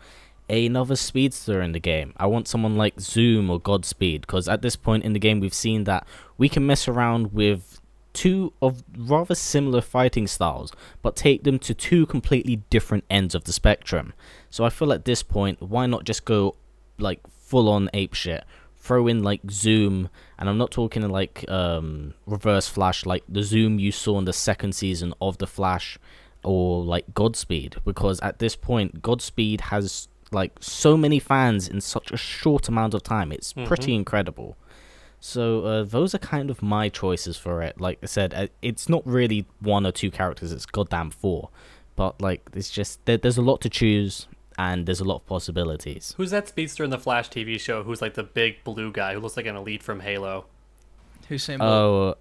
another speedster in the game. I want someone like Zoom or Godspeed, because at this point in the game, we've seen that we can mess around with two of rather similar fighting styles, but take them to two completely different ends of the spectrum. So I feel at this point, why not just go like full on apeshit? Throw in like Zoom, and I'm not talking like Reverse Flash, like the Zoom you saw in the second season of the Flash, or like Godspeed, because at this point Godspeed has like so many fans in such a short amount of time. It's pretty incredible. So those are kind of my choices for it. Like I said, it's not really one or two characters, it's goddamn four, but like it's just there's a lot to choose. And there's a lot of possibilities. Who's that speedster in the Flash TV show who's like the big blue guy who looks like an elite from Halo? Usain Bolt.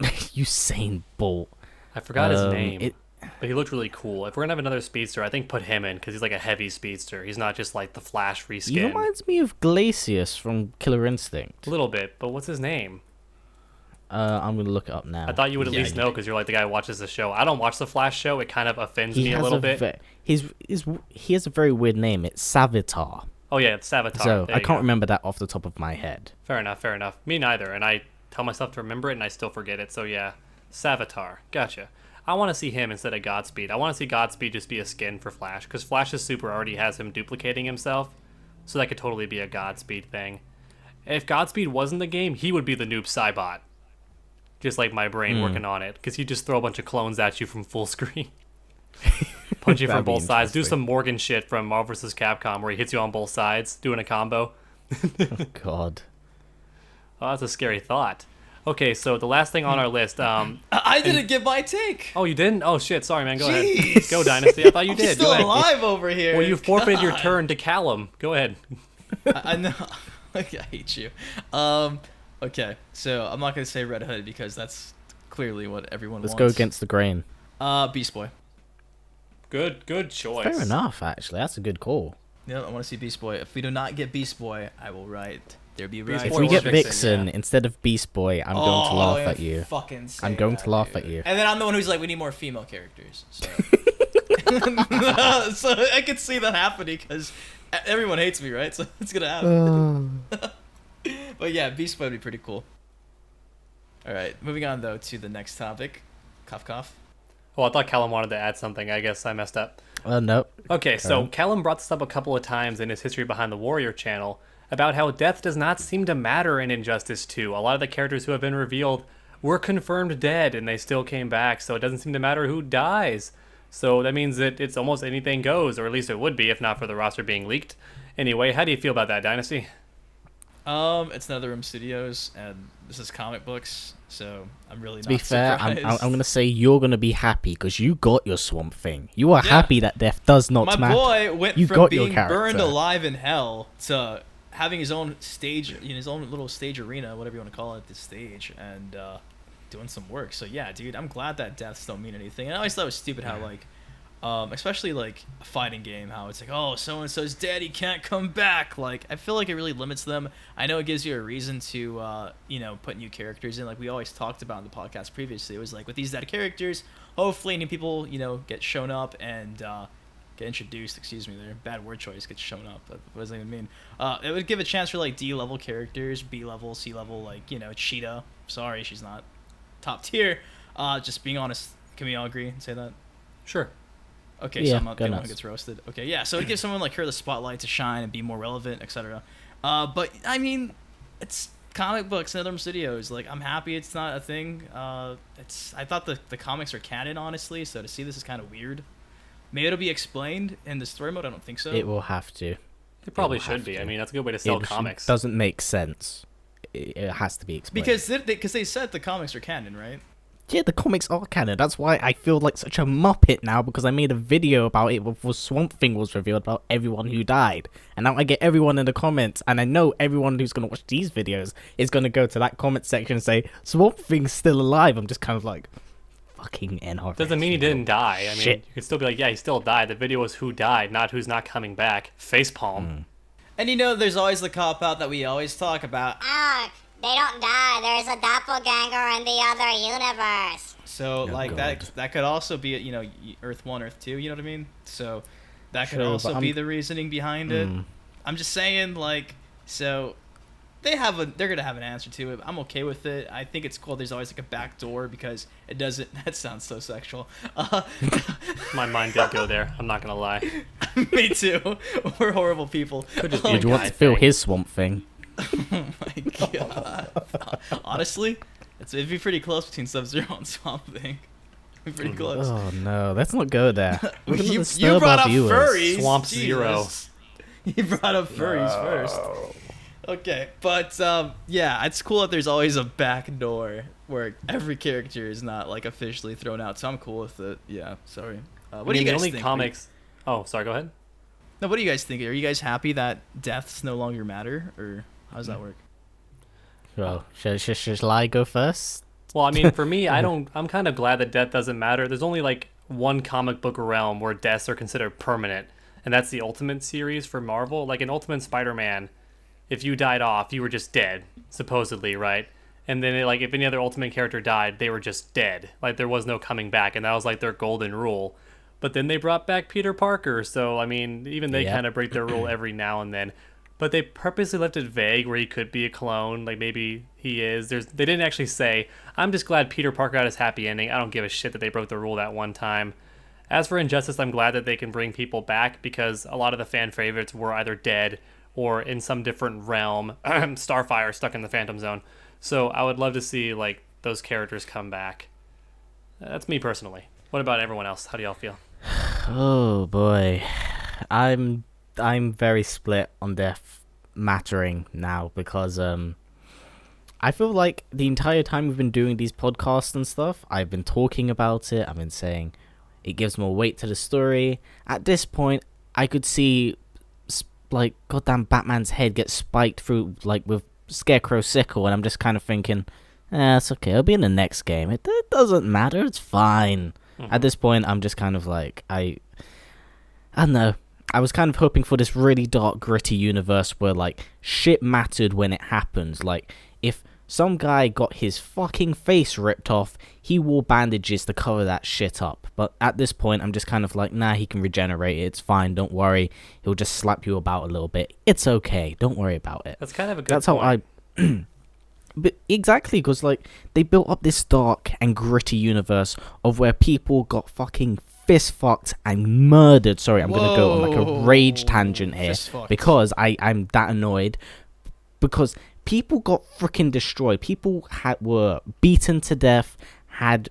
Oh, Usain Bolt. I forgot his name, it- but he looked really cool. If we're gonna have another speedster, I think put him in because he's like a heavy speedster. He's not just like the Flash He reskin. reminds me of Glacius from Killer Instinct. A little bit, but what's his name? I'm gonna look it up now. I thought you would at Yeah, least know because you're like the guy who watches the show. I don't watch the Flash show. It kind of offends me a little bit. He has a very weird name. It's Savitar. Oh yeah, it's Savitar. So There I you can't go. remember that off the top of my head. Fair enough. Me neither. And I tell myself to remember it, and I still forget it. So yeah, Savitar. Gotcha. I want to see him instead of Godspeed. I want to see Godspeed just be a skin for Flash, because Flash's super already has him duplicating himself, so that could totally be a Godspeed thing. If Godspeed wasn't the game, he would be the noob Cybot. Just like my brain working on it, because he'd just throw a bunch of clones at you from full screen. Punch you from That'd be both sides. Do interesting. some Morgan shit from Marvel vs. Capcom where he hits you on both sides, doing a combo. Oh God. Oh, that's a scary thought. Okay, so the last thing on our list. I didn't give my take. Oh, you didn't? Oh shit! Sorry, man. Go ahead. Jeez. Go Dynasty. I thought you I'm did. still Go ahead. alive over here. Well, you forfeited your God. turn to Callum. Go ahead. I know. I hate you. Okay, so I'm not gonna say Red Hood because that's clearly what everyone Let's wants. go against the grain. Beast Boy. Good choice. Fair enough, actually. That's a good call. Yeah, I want to see Beast Boy. If we do not get Beast Boy, I will write. There be Beast right. If Boy we or get Vixen, Vixen yeah. instead of Beast Boy, I'm going to laugh at you. Fucking say I'm going that, to laugh dude. at you. And then I'm the one who's like, we need more female characters. So, so I could see that happening because everyone hates me, right? So it's gonna happen. But yeah, Beast Boy would be pretty cool. All right, moving on though to the next topic. Cough, cough. Oh, I thought Callum wanted to add something. I guess I messed up. No. Okay, so Okay. Callum brought this up a couple of times in his History Behind the Warrior channel about how death does not seem to matter in Injustice 2. A lot of the characters who have been revealed were confirmed dead and they still came back, so it doesn't seem to matter who dies. So that means that it's almost anything goes, or at least it would be if not for the roster being leaked. Anyway, how do you feel about that, Dynasty? It's NetherRealm Studios, and this is comic books, so I'm really not To be fair, surprised. I'm going to say you're going to be happy because you got your Swamp Thing. You are Yeah. happy that death does not My matter. boy went You from got your being burned character. alive in hell to having his own stage, his own little stage arena, whatever you want to call it, this stage, and doing some work. So yeah, dude, I'm glad that deaths don't mean anything. And I always thought it was stupid how like, especially like a fighting game, how it's like, oh, so and so's dead, he can't come back. Like, I feel like it really limits them. I know it gives you a reason to, put new characters in. Like we always talked about in the podcast previously, it was like with these dead characters, hopefully new people, get shown up and get introduced. Excuse me, there, bad word choice. Get shown up. What does that even mean? It would give a chance for like D level characters, B level, C level, like Cheetah. Sorry, she's not top tier. Just being honest, Can we all agree and say that? Sure. Okay, Yeah, so I'm not go the one who nuts. gets roasted. Okay, yeah, so it gives someone like her the spotlight to shine and be more relevant, etc. But I mean, it's comic books and other studios. Like, I'm happy it's not a thing. I thought the comics are canon, honestly. So to see this is kind of weird. Maybe it'll be explained in the story mode. I don't think so. It will have to. It probably will should have be. to. I mean, that's a good way to sell It comics. doesn't make sense. It has to be explained. Because they said the comics are canon, right? Yeah, the comics are canon. That's why I feel like such a muppet now, because I made a video about it before Swamp Thing was revealed about everyone who died. And now I get everyone in the comments, and I know everyone who's going to watch these videos is going to go to that comment section and say, Swamp Thing's still alive. I'm just kind of like, fucking NRS. Doesn't mean he didn't die. I mean, Shit. you could still be like, yeah, he still died. The video was who died, not who's not coming back. Facepalm. And you know, there's always the cop out that we always talk about. Oh, they don't die. There's a doppelganger in the other universe. So Oh, like God. that could also be, you know, Earth 1, Earth 2, you know what I mean? So that could Sure, also but be I'm- the reasoning behind it. I'm just saying, like, so they're gonna have an answer to it. I'm okay with it. I think it's cool. There's always like a back door because it doesn't. That sounds so sexual. My mind did go there. I'm not gonna lie. Me too. We're horrible people. Could just be a Would you want guy to feel thing. his Swamp Thing? Oh my god. Honestly, it'd be pretty close between Sub-Zero and Swamp Thing. It'd be pretty close. Oh no, let's not go there. We're gonna You disturb brought our up viewers. furries. Swamp Zero. Jesus. You brought up furries first. Okay, but yeah, it's cool that there's always a back door where every character is not like officially thrown out. So I'm cool with it. Yeah, sorry. What do you the guys only think? comics. Oh, sorry. Go ahead. No, what do you guys think? Are you guys happy that deaths no longer matter, or how does that work? Well, shall I go first? Well, I mean, for me, I'm kind of glad that death doesn't matter. There's only like one comic book realm where deaths are considered permanent, and that's the Ultimate series for Marvel. Like in Ultimate Spider-Man, if you died off, you were just dead, supposedly, right? And then like if any other Ultimate character died, they were just dead. Like there was no coming back, and that was like their golden rule. But then they brought back Peter Parker, so I mean, even they Yep. kind of break their rule every now and then. But they purposely left it vague where he could be a clone, like maybe he is. They didn't actually say. I'm just glad Peter Parker got his happy ending. I don't give a shit that they broke the rule that one time. As for Injustice, I'm glad that they can bring people back because a lot of the fan favorites were either dead or in some different realm. Starfire stuck in the Phantom Zone. So I would love to see like those characters come back. That's me personally. What about everyone else? How do y'all feel? Oh boy, I'm very split on death mattering now because I feel like the entire time we've been doing these podcasts and stuff, I've been talking about it. I've been saying it gives more weight to the story. At this point, I could see like goddamn Batman's head get spiked through like with Scarecrow sickle, and I'm just kind of thinking, it's okay. It'll be in the next game. It doesn't matter. It's fine. At this point, I'm just kind of like, I don't know. I was kind of hoping for this really dark, gritty universe where, like, shit mattered when it happened. Like, if some guy got his fucking face ripped off, he wore bandages to cover that shit up. But at this point, I'm just kind of like, nah, he can regenerate it. It's fine. Don't worry. He'll just slap you about a little bit. It's okay. Don't worry about it. That's kind of a good That's point. how I... But exactly, because like they built up this dark and gritty universe of where people got fucking fist fucked and murdered. Sorry, I'm gonna go on like a rage tangent here Fist fucked. because I'm that annoyed because people got freaking destroyed. People were beaten to death, had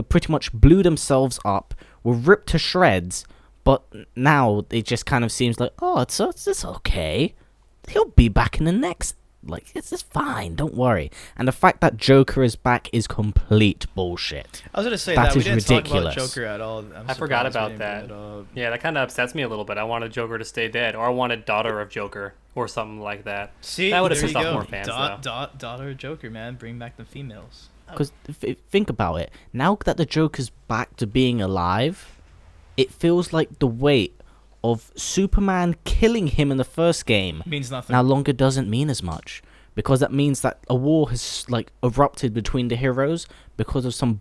pretty much blew themselves up, were ripped to shreds. But now it just kind of seems like, oh, it's okay. He'll be back in the next. Like, it's just fine, don't worry. And the fact that Joker is back is complete bullshit. I was gonna say That that we is didn't talk ridiculous. about Joker at all. I forgot surprised we about didn't that. bring it up. Yeah, that kind of upsets me a little bit. I wanted Joker to stay dead, or I wanted Daughter of Joker, or something like that. See, That would've there pissed you off go. more fans, Daughter of Joker, man, bring back the females. Because think about it. Now that the Joker's back to being alive, it feels like the weight of Superman killing him in the first game Means nothing. now longer doesn't mean as much. Because that means that a war has like erupted between the heroes because of some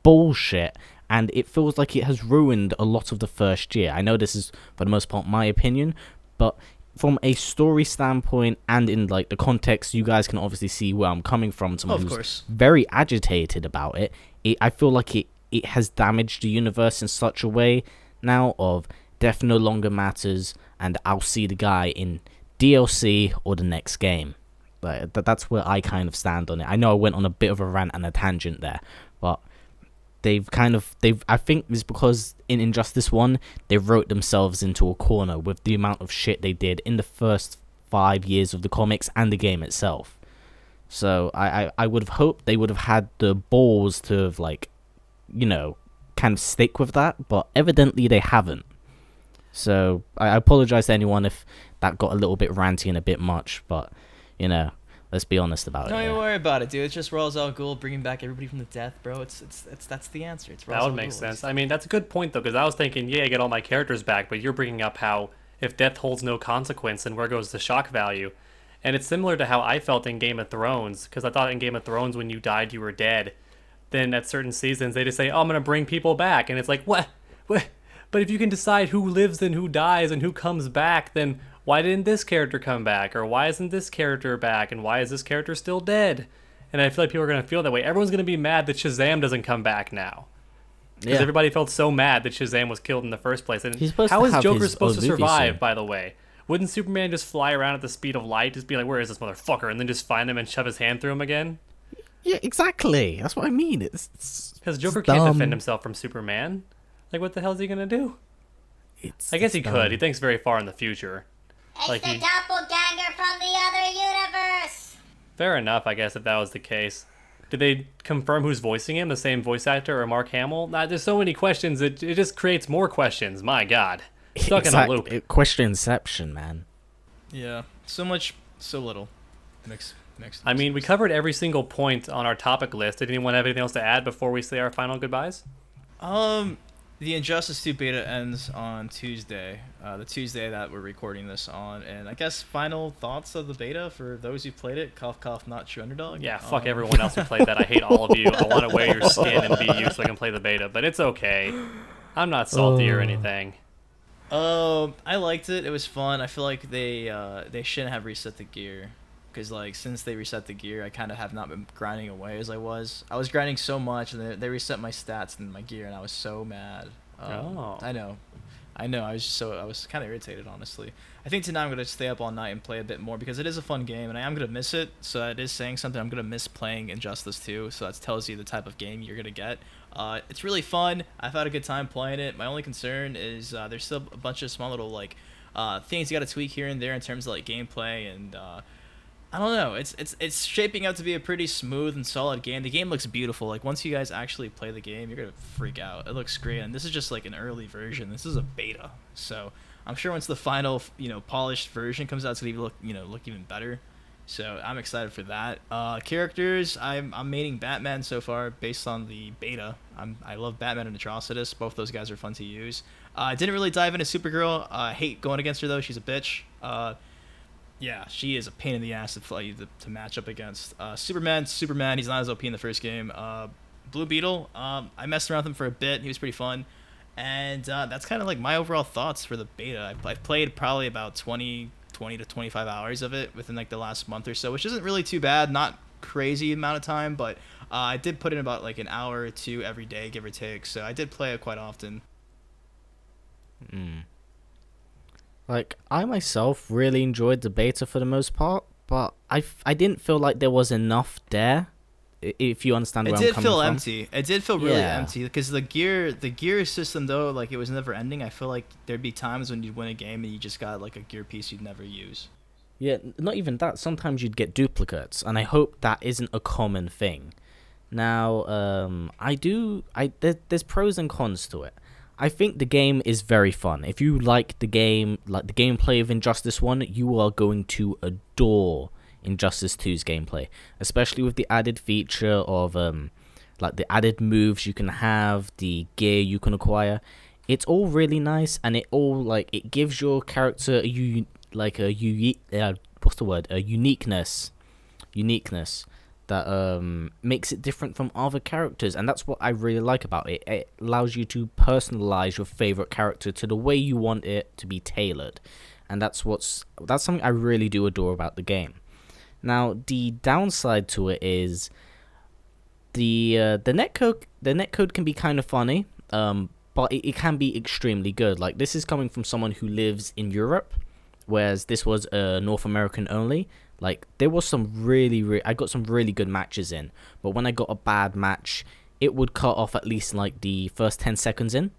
bullshit, and it feels like it has ruined a lot of the first year. I know this is for the most part my opinion, but from a story standpoint and in like the context, you guys can obviously see where I'm coming from. Someone Of who's course. very agitated about it. I feel like it has damaged the universe in such a way now of death no longer matters, and I'll see the guy in DLC or the next game. Like, that's where I kind of stand on it. I know I went on a bit of a rant and a tangent there, but I think it's because in Injustice 1 they wrote themselves into a corner with the amount of shit they did in the first 5 years of the comics and the game itself. So I would have hoped they would have had the balls to have, like, you know, kind of stick with that, but evidently they haven't. So I apologize to anyone if that got a little bit ranty and a bit much, but, you know, let's be honest about it. Don't even worry about it, dude. It's just Ra's al Ghul bringing back everybody from the death, bro. It's that's the answer. It's Ra's That al would make Ghul. sense. I mean, that's a good point, though, because I was thinking, yeah, I get all my characters back, but you're bringing up how if death holds no consequence, then where goes the shock value? And it's similar to how I felt in Game of Thrones, because I thought in Game of Thrones when you died, you were dead. Then at certain seasons, they just say, oh, I'm going to bring people back. And it's like, what? But if you can decide who lives and who dies and who comes back, then why didn't this character come back? Or why isn't this character back? And why is this character still dead? And I feel like people are going to feel that way. Everyone's going to be mad that Shazam doesn't come back now. Because everybody felt so mad that Shazam was killed in the first place. And how is Joker supposed to survive, by the way? Wouldn't Superman just fly around at the speed of light, just be like, where is this motherfucker? And then just find him and shove his hand through him again? Yeah, exactly. That's what I mean. Because Joker can't defend himself from Superman. Like, what the hell is he going to do? I guess he could. He thinks very far in the future. It's Like the doppelganger from the other universe. Fair enough, I guess, if that was the case. Did they confirm who's voicing him? The same voice actor or Mark Hamill? There's so many questions. It just creates more questions. My God. Stuck in a loop. Question inception, man. Yeah, so much, so little. Next. I mean, we covered every single point on our topic list. Did anyone have anything else to add before we say our final goodbyes? The Injustice 2 beta ends on Tuesday, the Tuesday that we're recording this on, and I guess final thoughts of the beta for those who played it. Cough, cough, not true underdog. Yeah, fuck everyone else who played that. I hate all of you. I want to wear your skin and be you so I can play the beta, but it's okay. I'm not salty or anything. I liked it. It was fun. I feel like they shouldn't have reset the gear. Because, like, since they reset the gear, I kind of have not been grinding away as I was. I was grinding so much, and they reset my stats and my gear, and I was so mad. I know. I was kind of irritated, honestly. I think tonight I'm going to stay up all night and play a bit more, because it is a fun game, and I am going to miss it. So that is saying something. I'm going to miss playing Injustice 2, so that tells you the type of game you're going to get. It's really fun. I've had a good time playing it. My only concern is there's still a bunch of small little, like, things you got to tweak here and there in terms of, like, gameplay, and I don't know. It's shaping out to be a pretty smooth and solid game. The game looks beautiful. Like, once you guys actually play the game, you're gonna freak out. It looks great, and this is just like an early version. This is a beta, so I'm sure once the final, polished version comes out, it's gonna look even better. So I'm excited for that. Characters, I'm maining Batman so far based on the beta. I love Batman and Atrocitus. Both those guys are fun to use. I didn't really dive into Supergirl. I hate going against her though. She's a bitch. Yeah, she is a pain in the ass to match up against. Superman, he's not as OP in the first game. Blue Beetle, I messed around with him for a bit. He was pretty fun. And that's kind of like my overall thoughts for the beta. I've played probably about 20 to 25 hours of it within like the last month or so, which isn't really too bad. Not crazy amount of time, but I did put in about like an hour or two every day, give or take. So I did play it quite often. Like, I myself really enjoyed the beta for the most part, but I didn't feel like there was enough there, if you understand where I'm coming from. It did feel empty. It did feel really empty, because the gear system, though, like, it was never ending. I feel like there'd be times when you'd win a game and you just got, like, a gear piece you'd never use. Yeah, not even that. Sometimes you'd get duplicates, and I hope that isn't a common thing. Now, there's pros and cons to it. I think the game is very fun. If you like the game, like the gameplay of Injustice 1, you are going to adore Injustice 2's gameplay, especially with the added feature of like the added moves you can have, the gear you can acquire. It's all really nice, and it gives your character a uniqueness that makes it different from other characters, and that's what I really like about it. It allows you to personalize your favorite character to the way you want it to be tailored, and that's something I really do adore about the game. Now, the downside to it is The netcode can be kind of funny, but it can be extremely good. Like, this is coming from someone who lives in Europe, whereas this was North American only. Like, there was some I got some really good matches in, but when I got a bad match, it would cut off at least like the first 10 seconds in.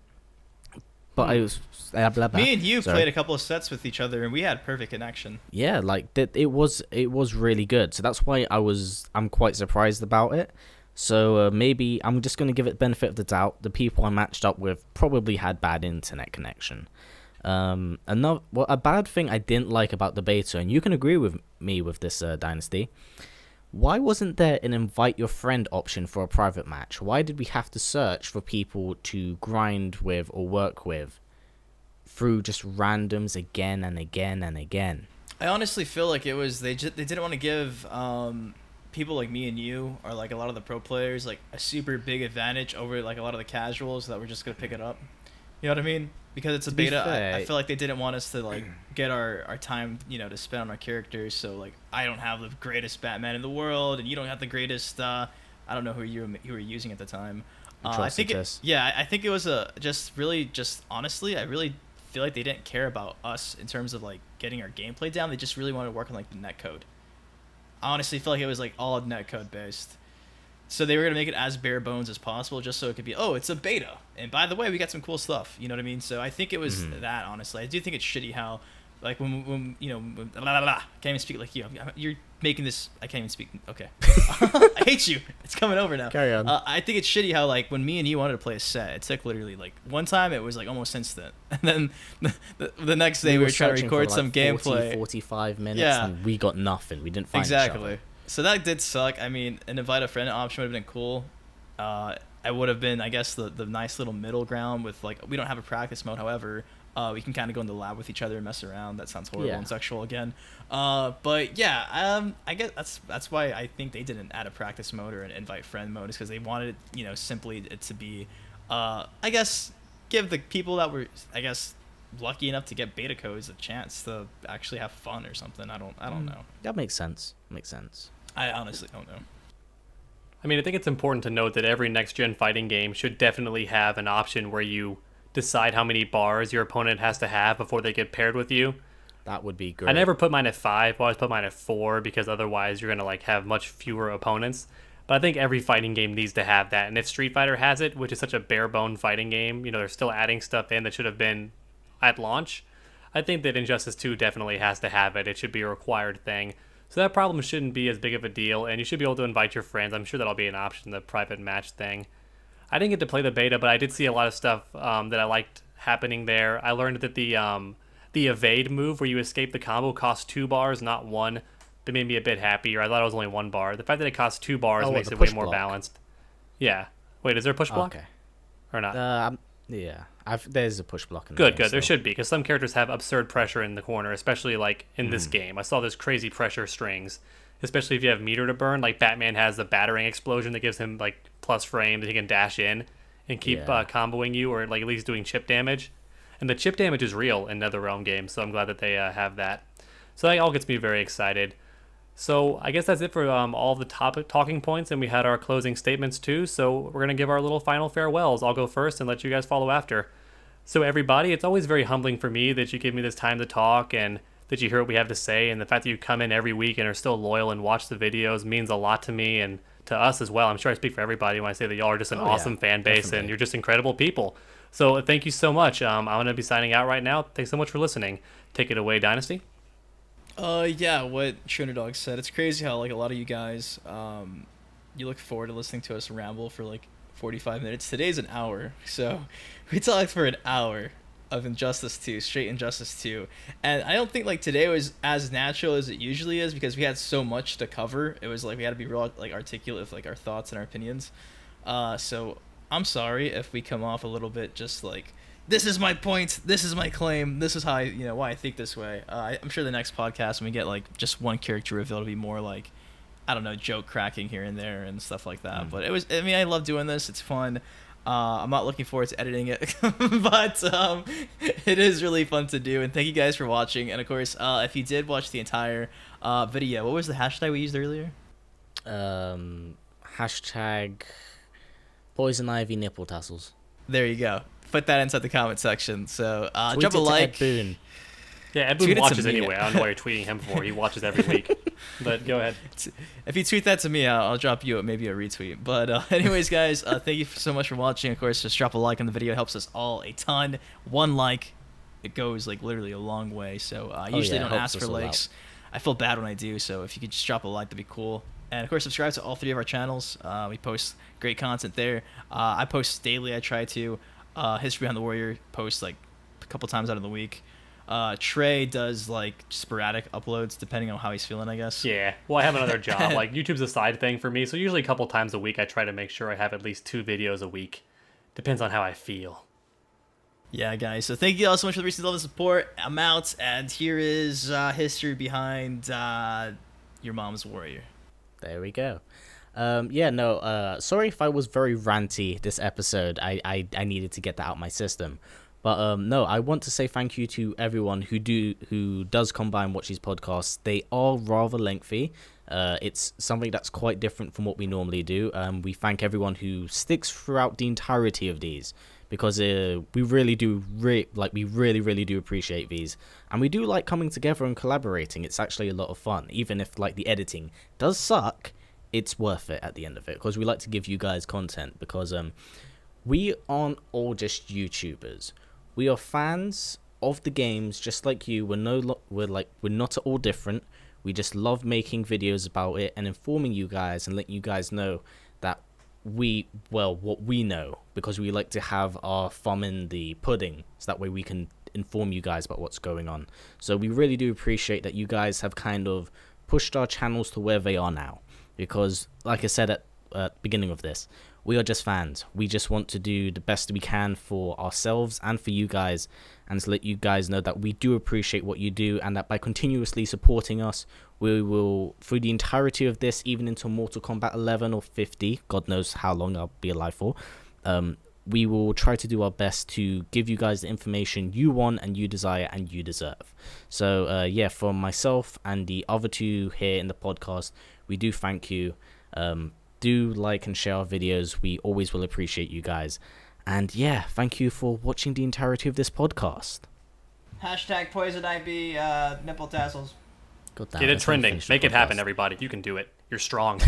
But I was blah, blah, blah. Me and you Sorry. played a couple of sets with each other, and we had perfect connection. Yeah, like that. It was really good. So that's why I'm quite surprised about it. So maybe I'm just gonna give it the benefit of the doubt. The people I matched up with probably had bad internet connection. A bad thing I didn't like about the beta, and you can agree with me with this, Dynasty. Why wasn't there an invite your friend option for a private match? Why did we have to search for people to grind with or work with through just randoms again and again and again? I honestly feel like it was they didn't want to give people like me and you, or like a lot of the pro players, like a super big advantage over like a lot of the casuals that were just gonna pick it up. You know what I mean? Because it's a beta, I feel like they didn't want us to like get our time, to spend on our characters. So like, I don't have the greatest Batman in the world, and you don't have the greatest. I don't know who you were using at the time. I think I think it was just honestly, I really feel like they didn't care about us in terms of like getting our gameplay down. They just really wanted to work on like the netcode. I honestly feel like it was like all netcode based. So they were going to make it as bare bones as possible, just so it could be, it's a beta. And by the way, we got some cool stuff. You know what I mean? So I think it was that, honestly. I do think it's shitty how, like, when I can't even speak like you. You're making this, I can't even speak. Okay. I hate you. It's coming over now. Carry on. I think it's shitty how, like, when me and you wanted to play a set, it took literally, like, one time it was, like, almost instant. And then the next day we were trying to record some gameplay. 45 minutes, and we got nothing. We didn't find each other. So that did suck. I mean, an invite a friend option would have been cool. I would have been, I guess, the nice little middle ground with, like, we don't have a practice mode. However, we can kind of go in the lab with each other and mess around. That sounds horrible and sexual again. But yeah, I guess that's why I think they didn't add a practice mode or an invite friend mode, is because they wanted, simply it to be, I guess, give the people that were, I guess, lucky enough to get beta codes a chance to actually have fun or something. I don't know. That makes sense. I honestly don't know. I mean, I think it's important to note that every next-gen fighting game should definitely have an option where you decide how many bars your opponent has to have before they get paired with you. That would be great. I never put mine at 5. I always put mine at 4, because otherwise you're going to like have much fewer opponents. But I think every fighting game needs to have that. And if Street Fighter has it, which is such a bare-bone fighting game, they're still adding stuff in that should have been at launch. I think that Injustice 2 definitely has to have it. It should be a required thing. So that problem shouldn't be as big of a deal, and you should be able to invite your friends. I'm sure that'll be an option, the private match thing. I didn't get to play the beta, but I did see a lot of stuff that I liked happening there. I learned that the evade move, where you escape the combo, costs 2 bars, not 1. That made me a bit happier. I thought it was only 1 bar. The fact that it costs 2 bars makes it way more balanced. Yeah. Wait, is there a push block? Okay. Or not? Yeah. There's a push block in Good. There should be, because some characters have absurd pressure in the corner, especially like in this game. I saw this crazy pressure strings, especially if you have meter to burn. Like Batman has the battering explosion that gives him like plus frame that he can dash in and keep comboing you, or like at least doing chip damage. And the chip damage is real in NetherRealm games, so I'm glad that they have that. So that all gets me very excited. So I guess that's it for all of the talking points, and we had our closing statements too. So we're going to give our little final farewells. I'll go first and let you guys follow after. So everybody, it's always very humbling for me that you give me this time to talk and that you hear what we have to say, and the fact that you come in every week and are still loyal and watch the videos means a lot to me and to us as well. I'm sure I speak for everybody when I say that y'all are just an awesome fan base, definitely. And you're just incredible people. So thank you so much. I'm going to be signing out right now. Thanks so much for listening. Take it away, Dynasty. Yeah, what Trinidog said. It's crazy how, like, a lot of you guys, you look forward to listening to us ramble for, like, 45 minutes. Today's an hour, so we talked for an hour of Injustice 2, straight Injustice 2. And I don't think, like, today was as natural as it usually is, because we had so much to cover. It was, like, we had to be real, like, articulate with, like, our thoughts and our opinions. So I'm sorry if we come off a little bit just, like, this is my point, this is my claim, this is how I, why I think this way. I'm sure the next podcast, when we get, like, just one character reveal, it'll be more, like, I don't know, joke cracking here and there and stuff like that. But I love doing this. It's fun. I'm not looking forward to editing it, but it is really fun to do. And thank you guys for watching. And of course, if you did watch the entire video, what was the hashtag we used earlier? Hashtag Poison Ivy nipple tassels. There you go. Put that inside the comment section. So Tweet drop a it to like. Ed Boon. Yeah, Ed Tweet Boon it to watches me. anyway. I don't know why you're tweeting him for. He watches every week. But go ahead. If you tweet that to me, I'll drop you maybe a retweet. But anyways, guys, thank you so much for watching. Of course, just drop a like on the video. It helps us all a ton. One like, it goes like literally a long way. So I usually yeah, it don't helps ask for us all likes. I feel bad when I do. So if you could just drop a like, that'd be cool. And of course, subscribe to all 3 of our channels. We post great content there. I post daily. I try to. History Behind the Warrior posts like a couple times out of the week. Trey does like sporadic uploads depending on how he's feeling, I guess. Yeah. Well, I have another job. Like, YouTube's a side thing for me. So usually a couple times a week, I try to make sure I have at least 2 videos a week. Depends on how I feel. Yeah, guys. So thank you all so much for the recent love and support. I'm out, and here is history behind your mom's warrior. There we go. Sorry if I was very ranty this episode. I needed to get that out my system. But no, I want to say thank you to everyone who does come by and watch these podcasts. They are rather lengthy. It's something that's quite different from what we normally do. We thank everyone who sticks throughout the entirety of these, because we really do appreciate these, and we do like coming together and collaborating. It's actually a lot of fun, even if like the editing does suck. It's worth it at the end of it, because we like to give you guys content, because we aren't all just YouTubers. We are fans of the games just like you. We're not all different. We just love making videos about it and informing you guys and letting you guys know that what we know, because we like to have our thumb in the pudding, so that way we can inform you guys about what's going on. So we really do appreciate that you guys have kind of pushed our channels to where they are now, because like I said at the beginning of this, we are just fans. We just want to do the best we can for ourselves and for you guys, and to let you guys know that we do appreciate what you do, and that by continuously supporting us, we will, through the entirety of this, even into Mortal Kombat 11 or 50, God knows how long I'll be alive for, we will try to do our best to give you guys the information you want and you desire and you deserve. So for myself and the other 2 here in the podcast, we do thank you. Do like and share our videos. We always will appreciate you guys. And yeah, thank you for watching the entirety of this podcast. Hashtag Poison Ivy nipple tassels. God damn, Get it let's not trending. finish the Make it happen, podcast. everybody. You can do it. You're strong.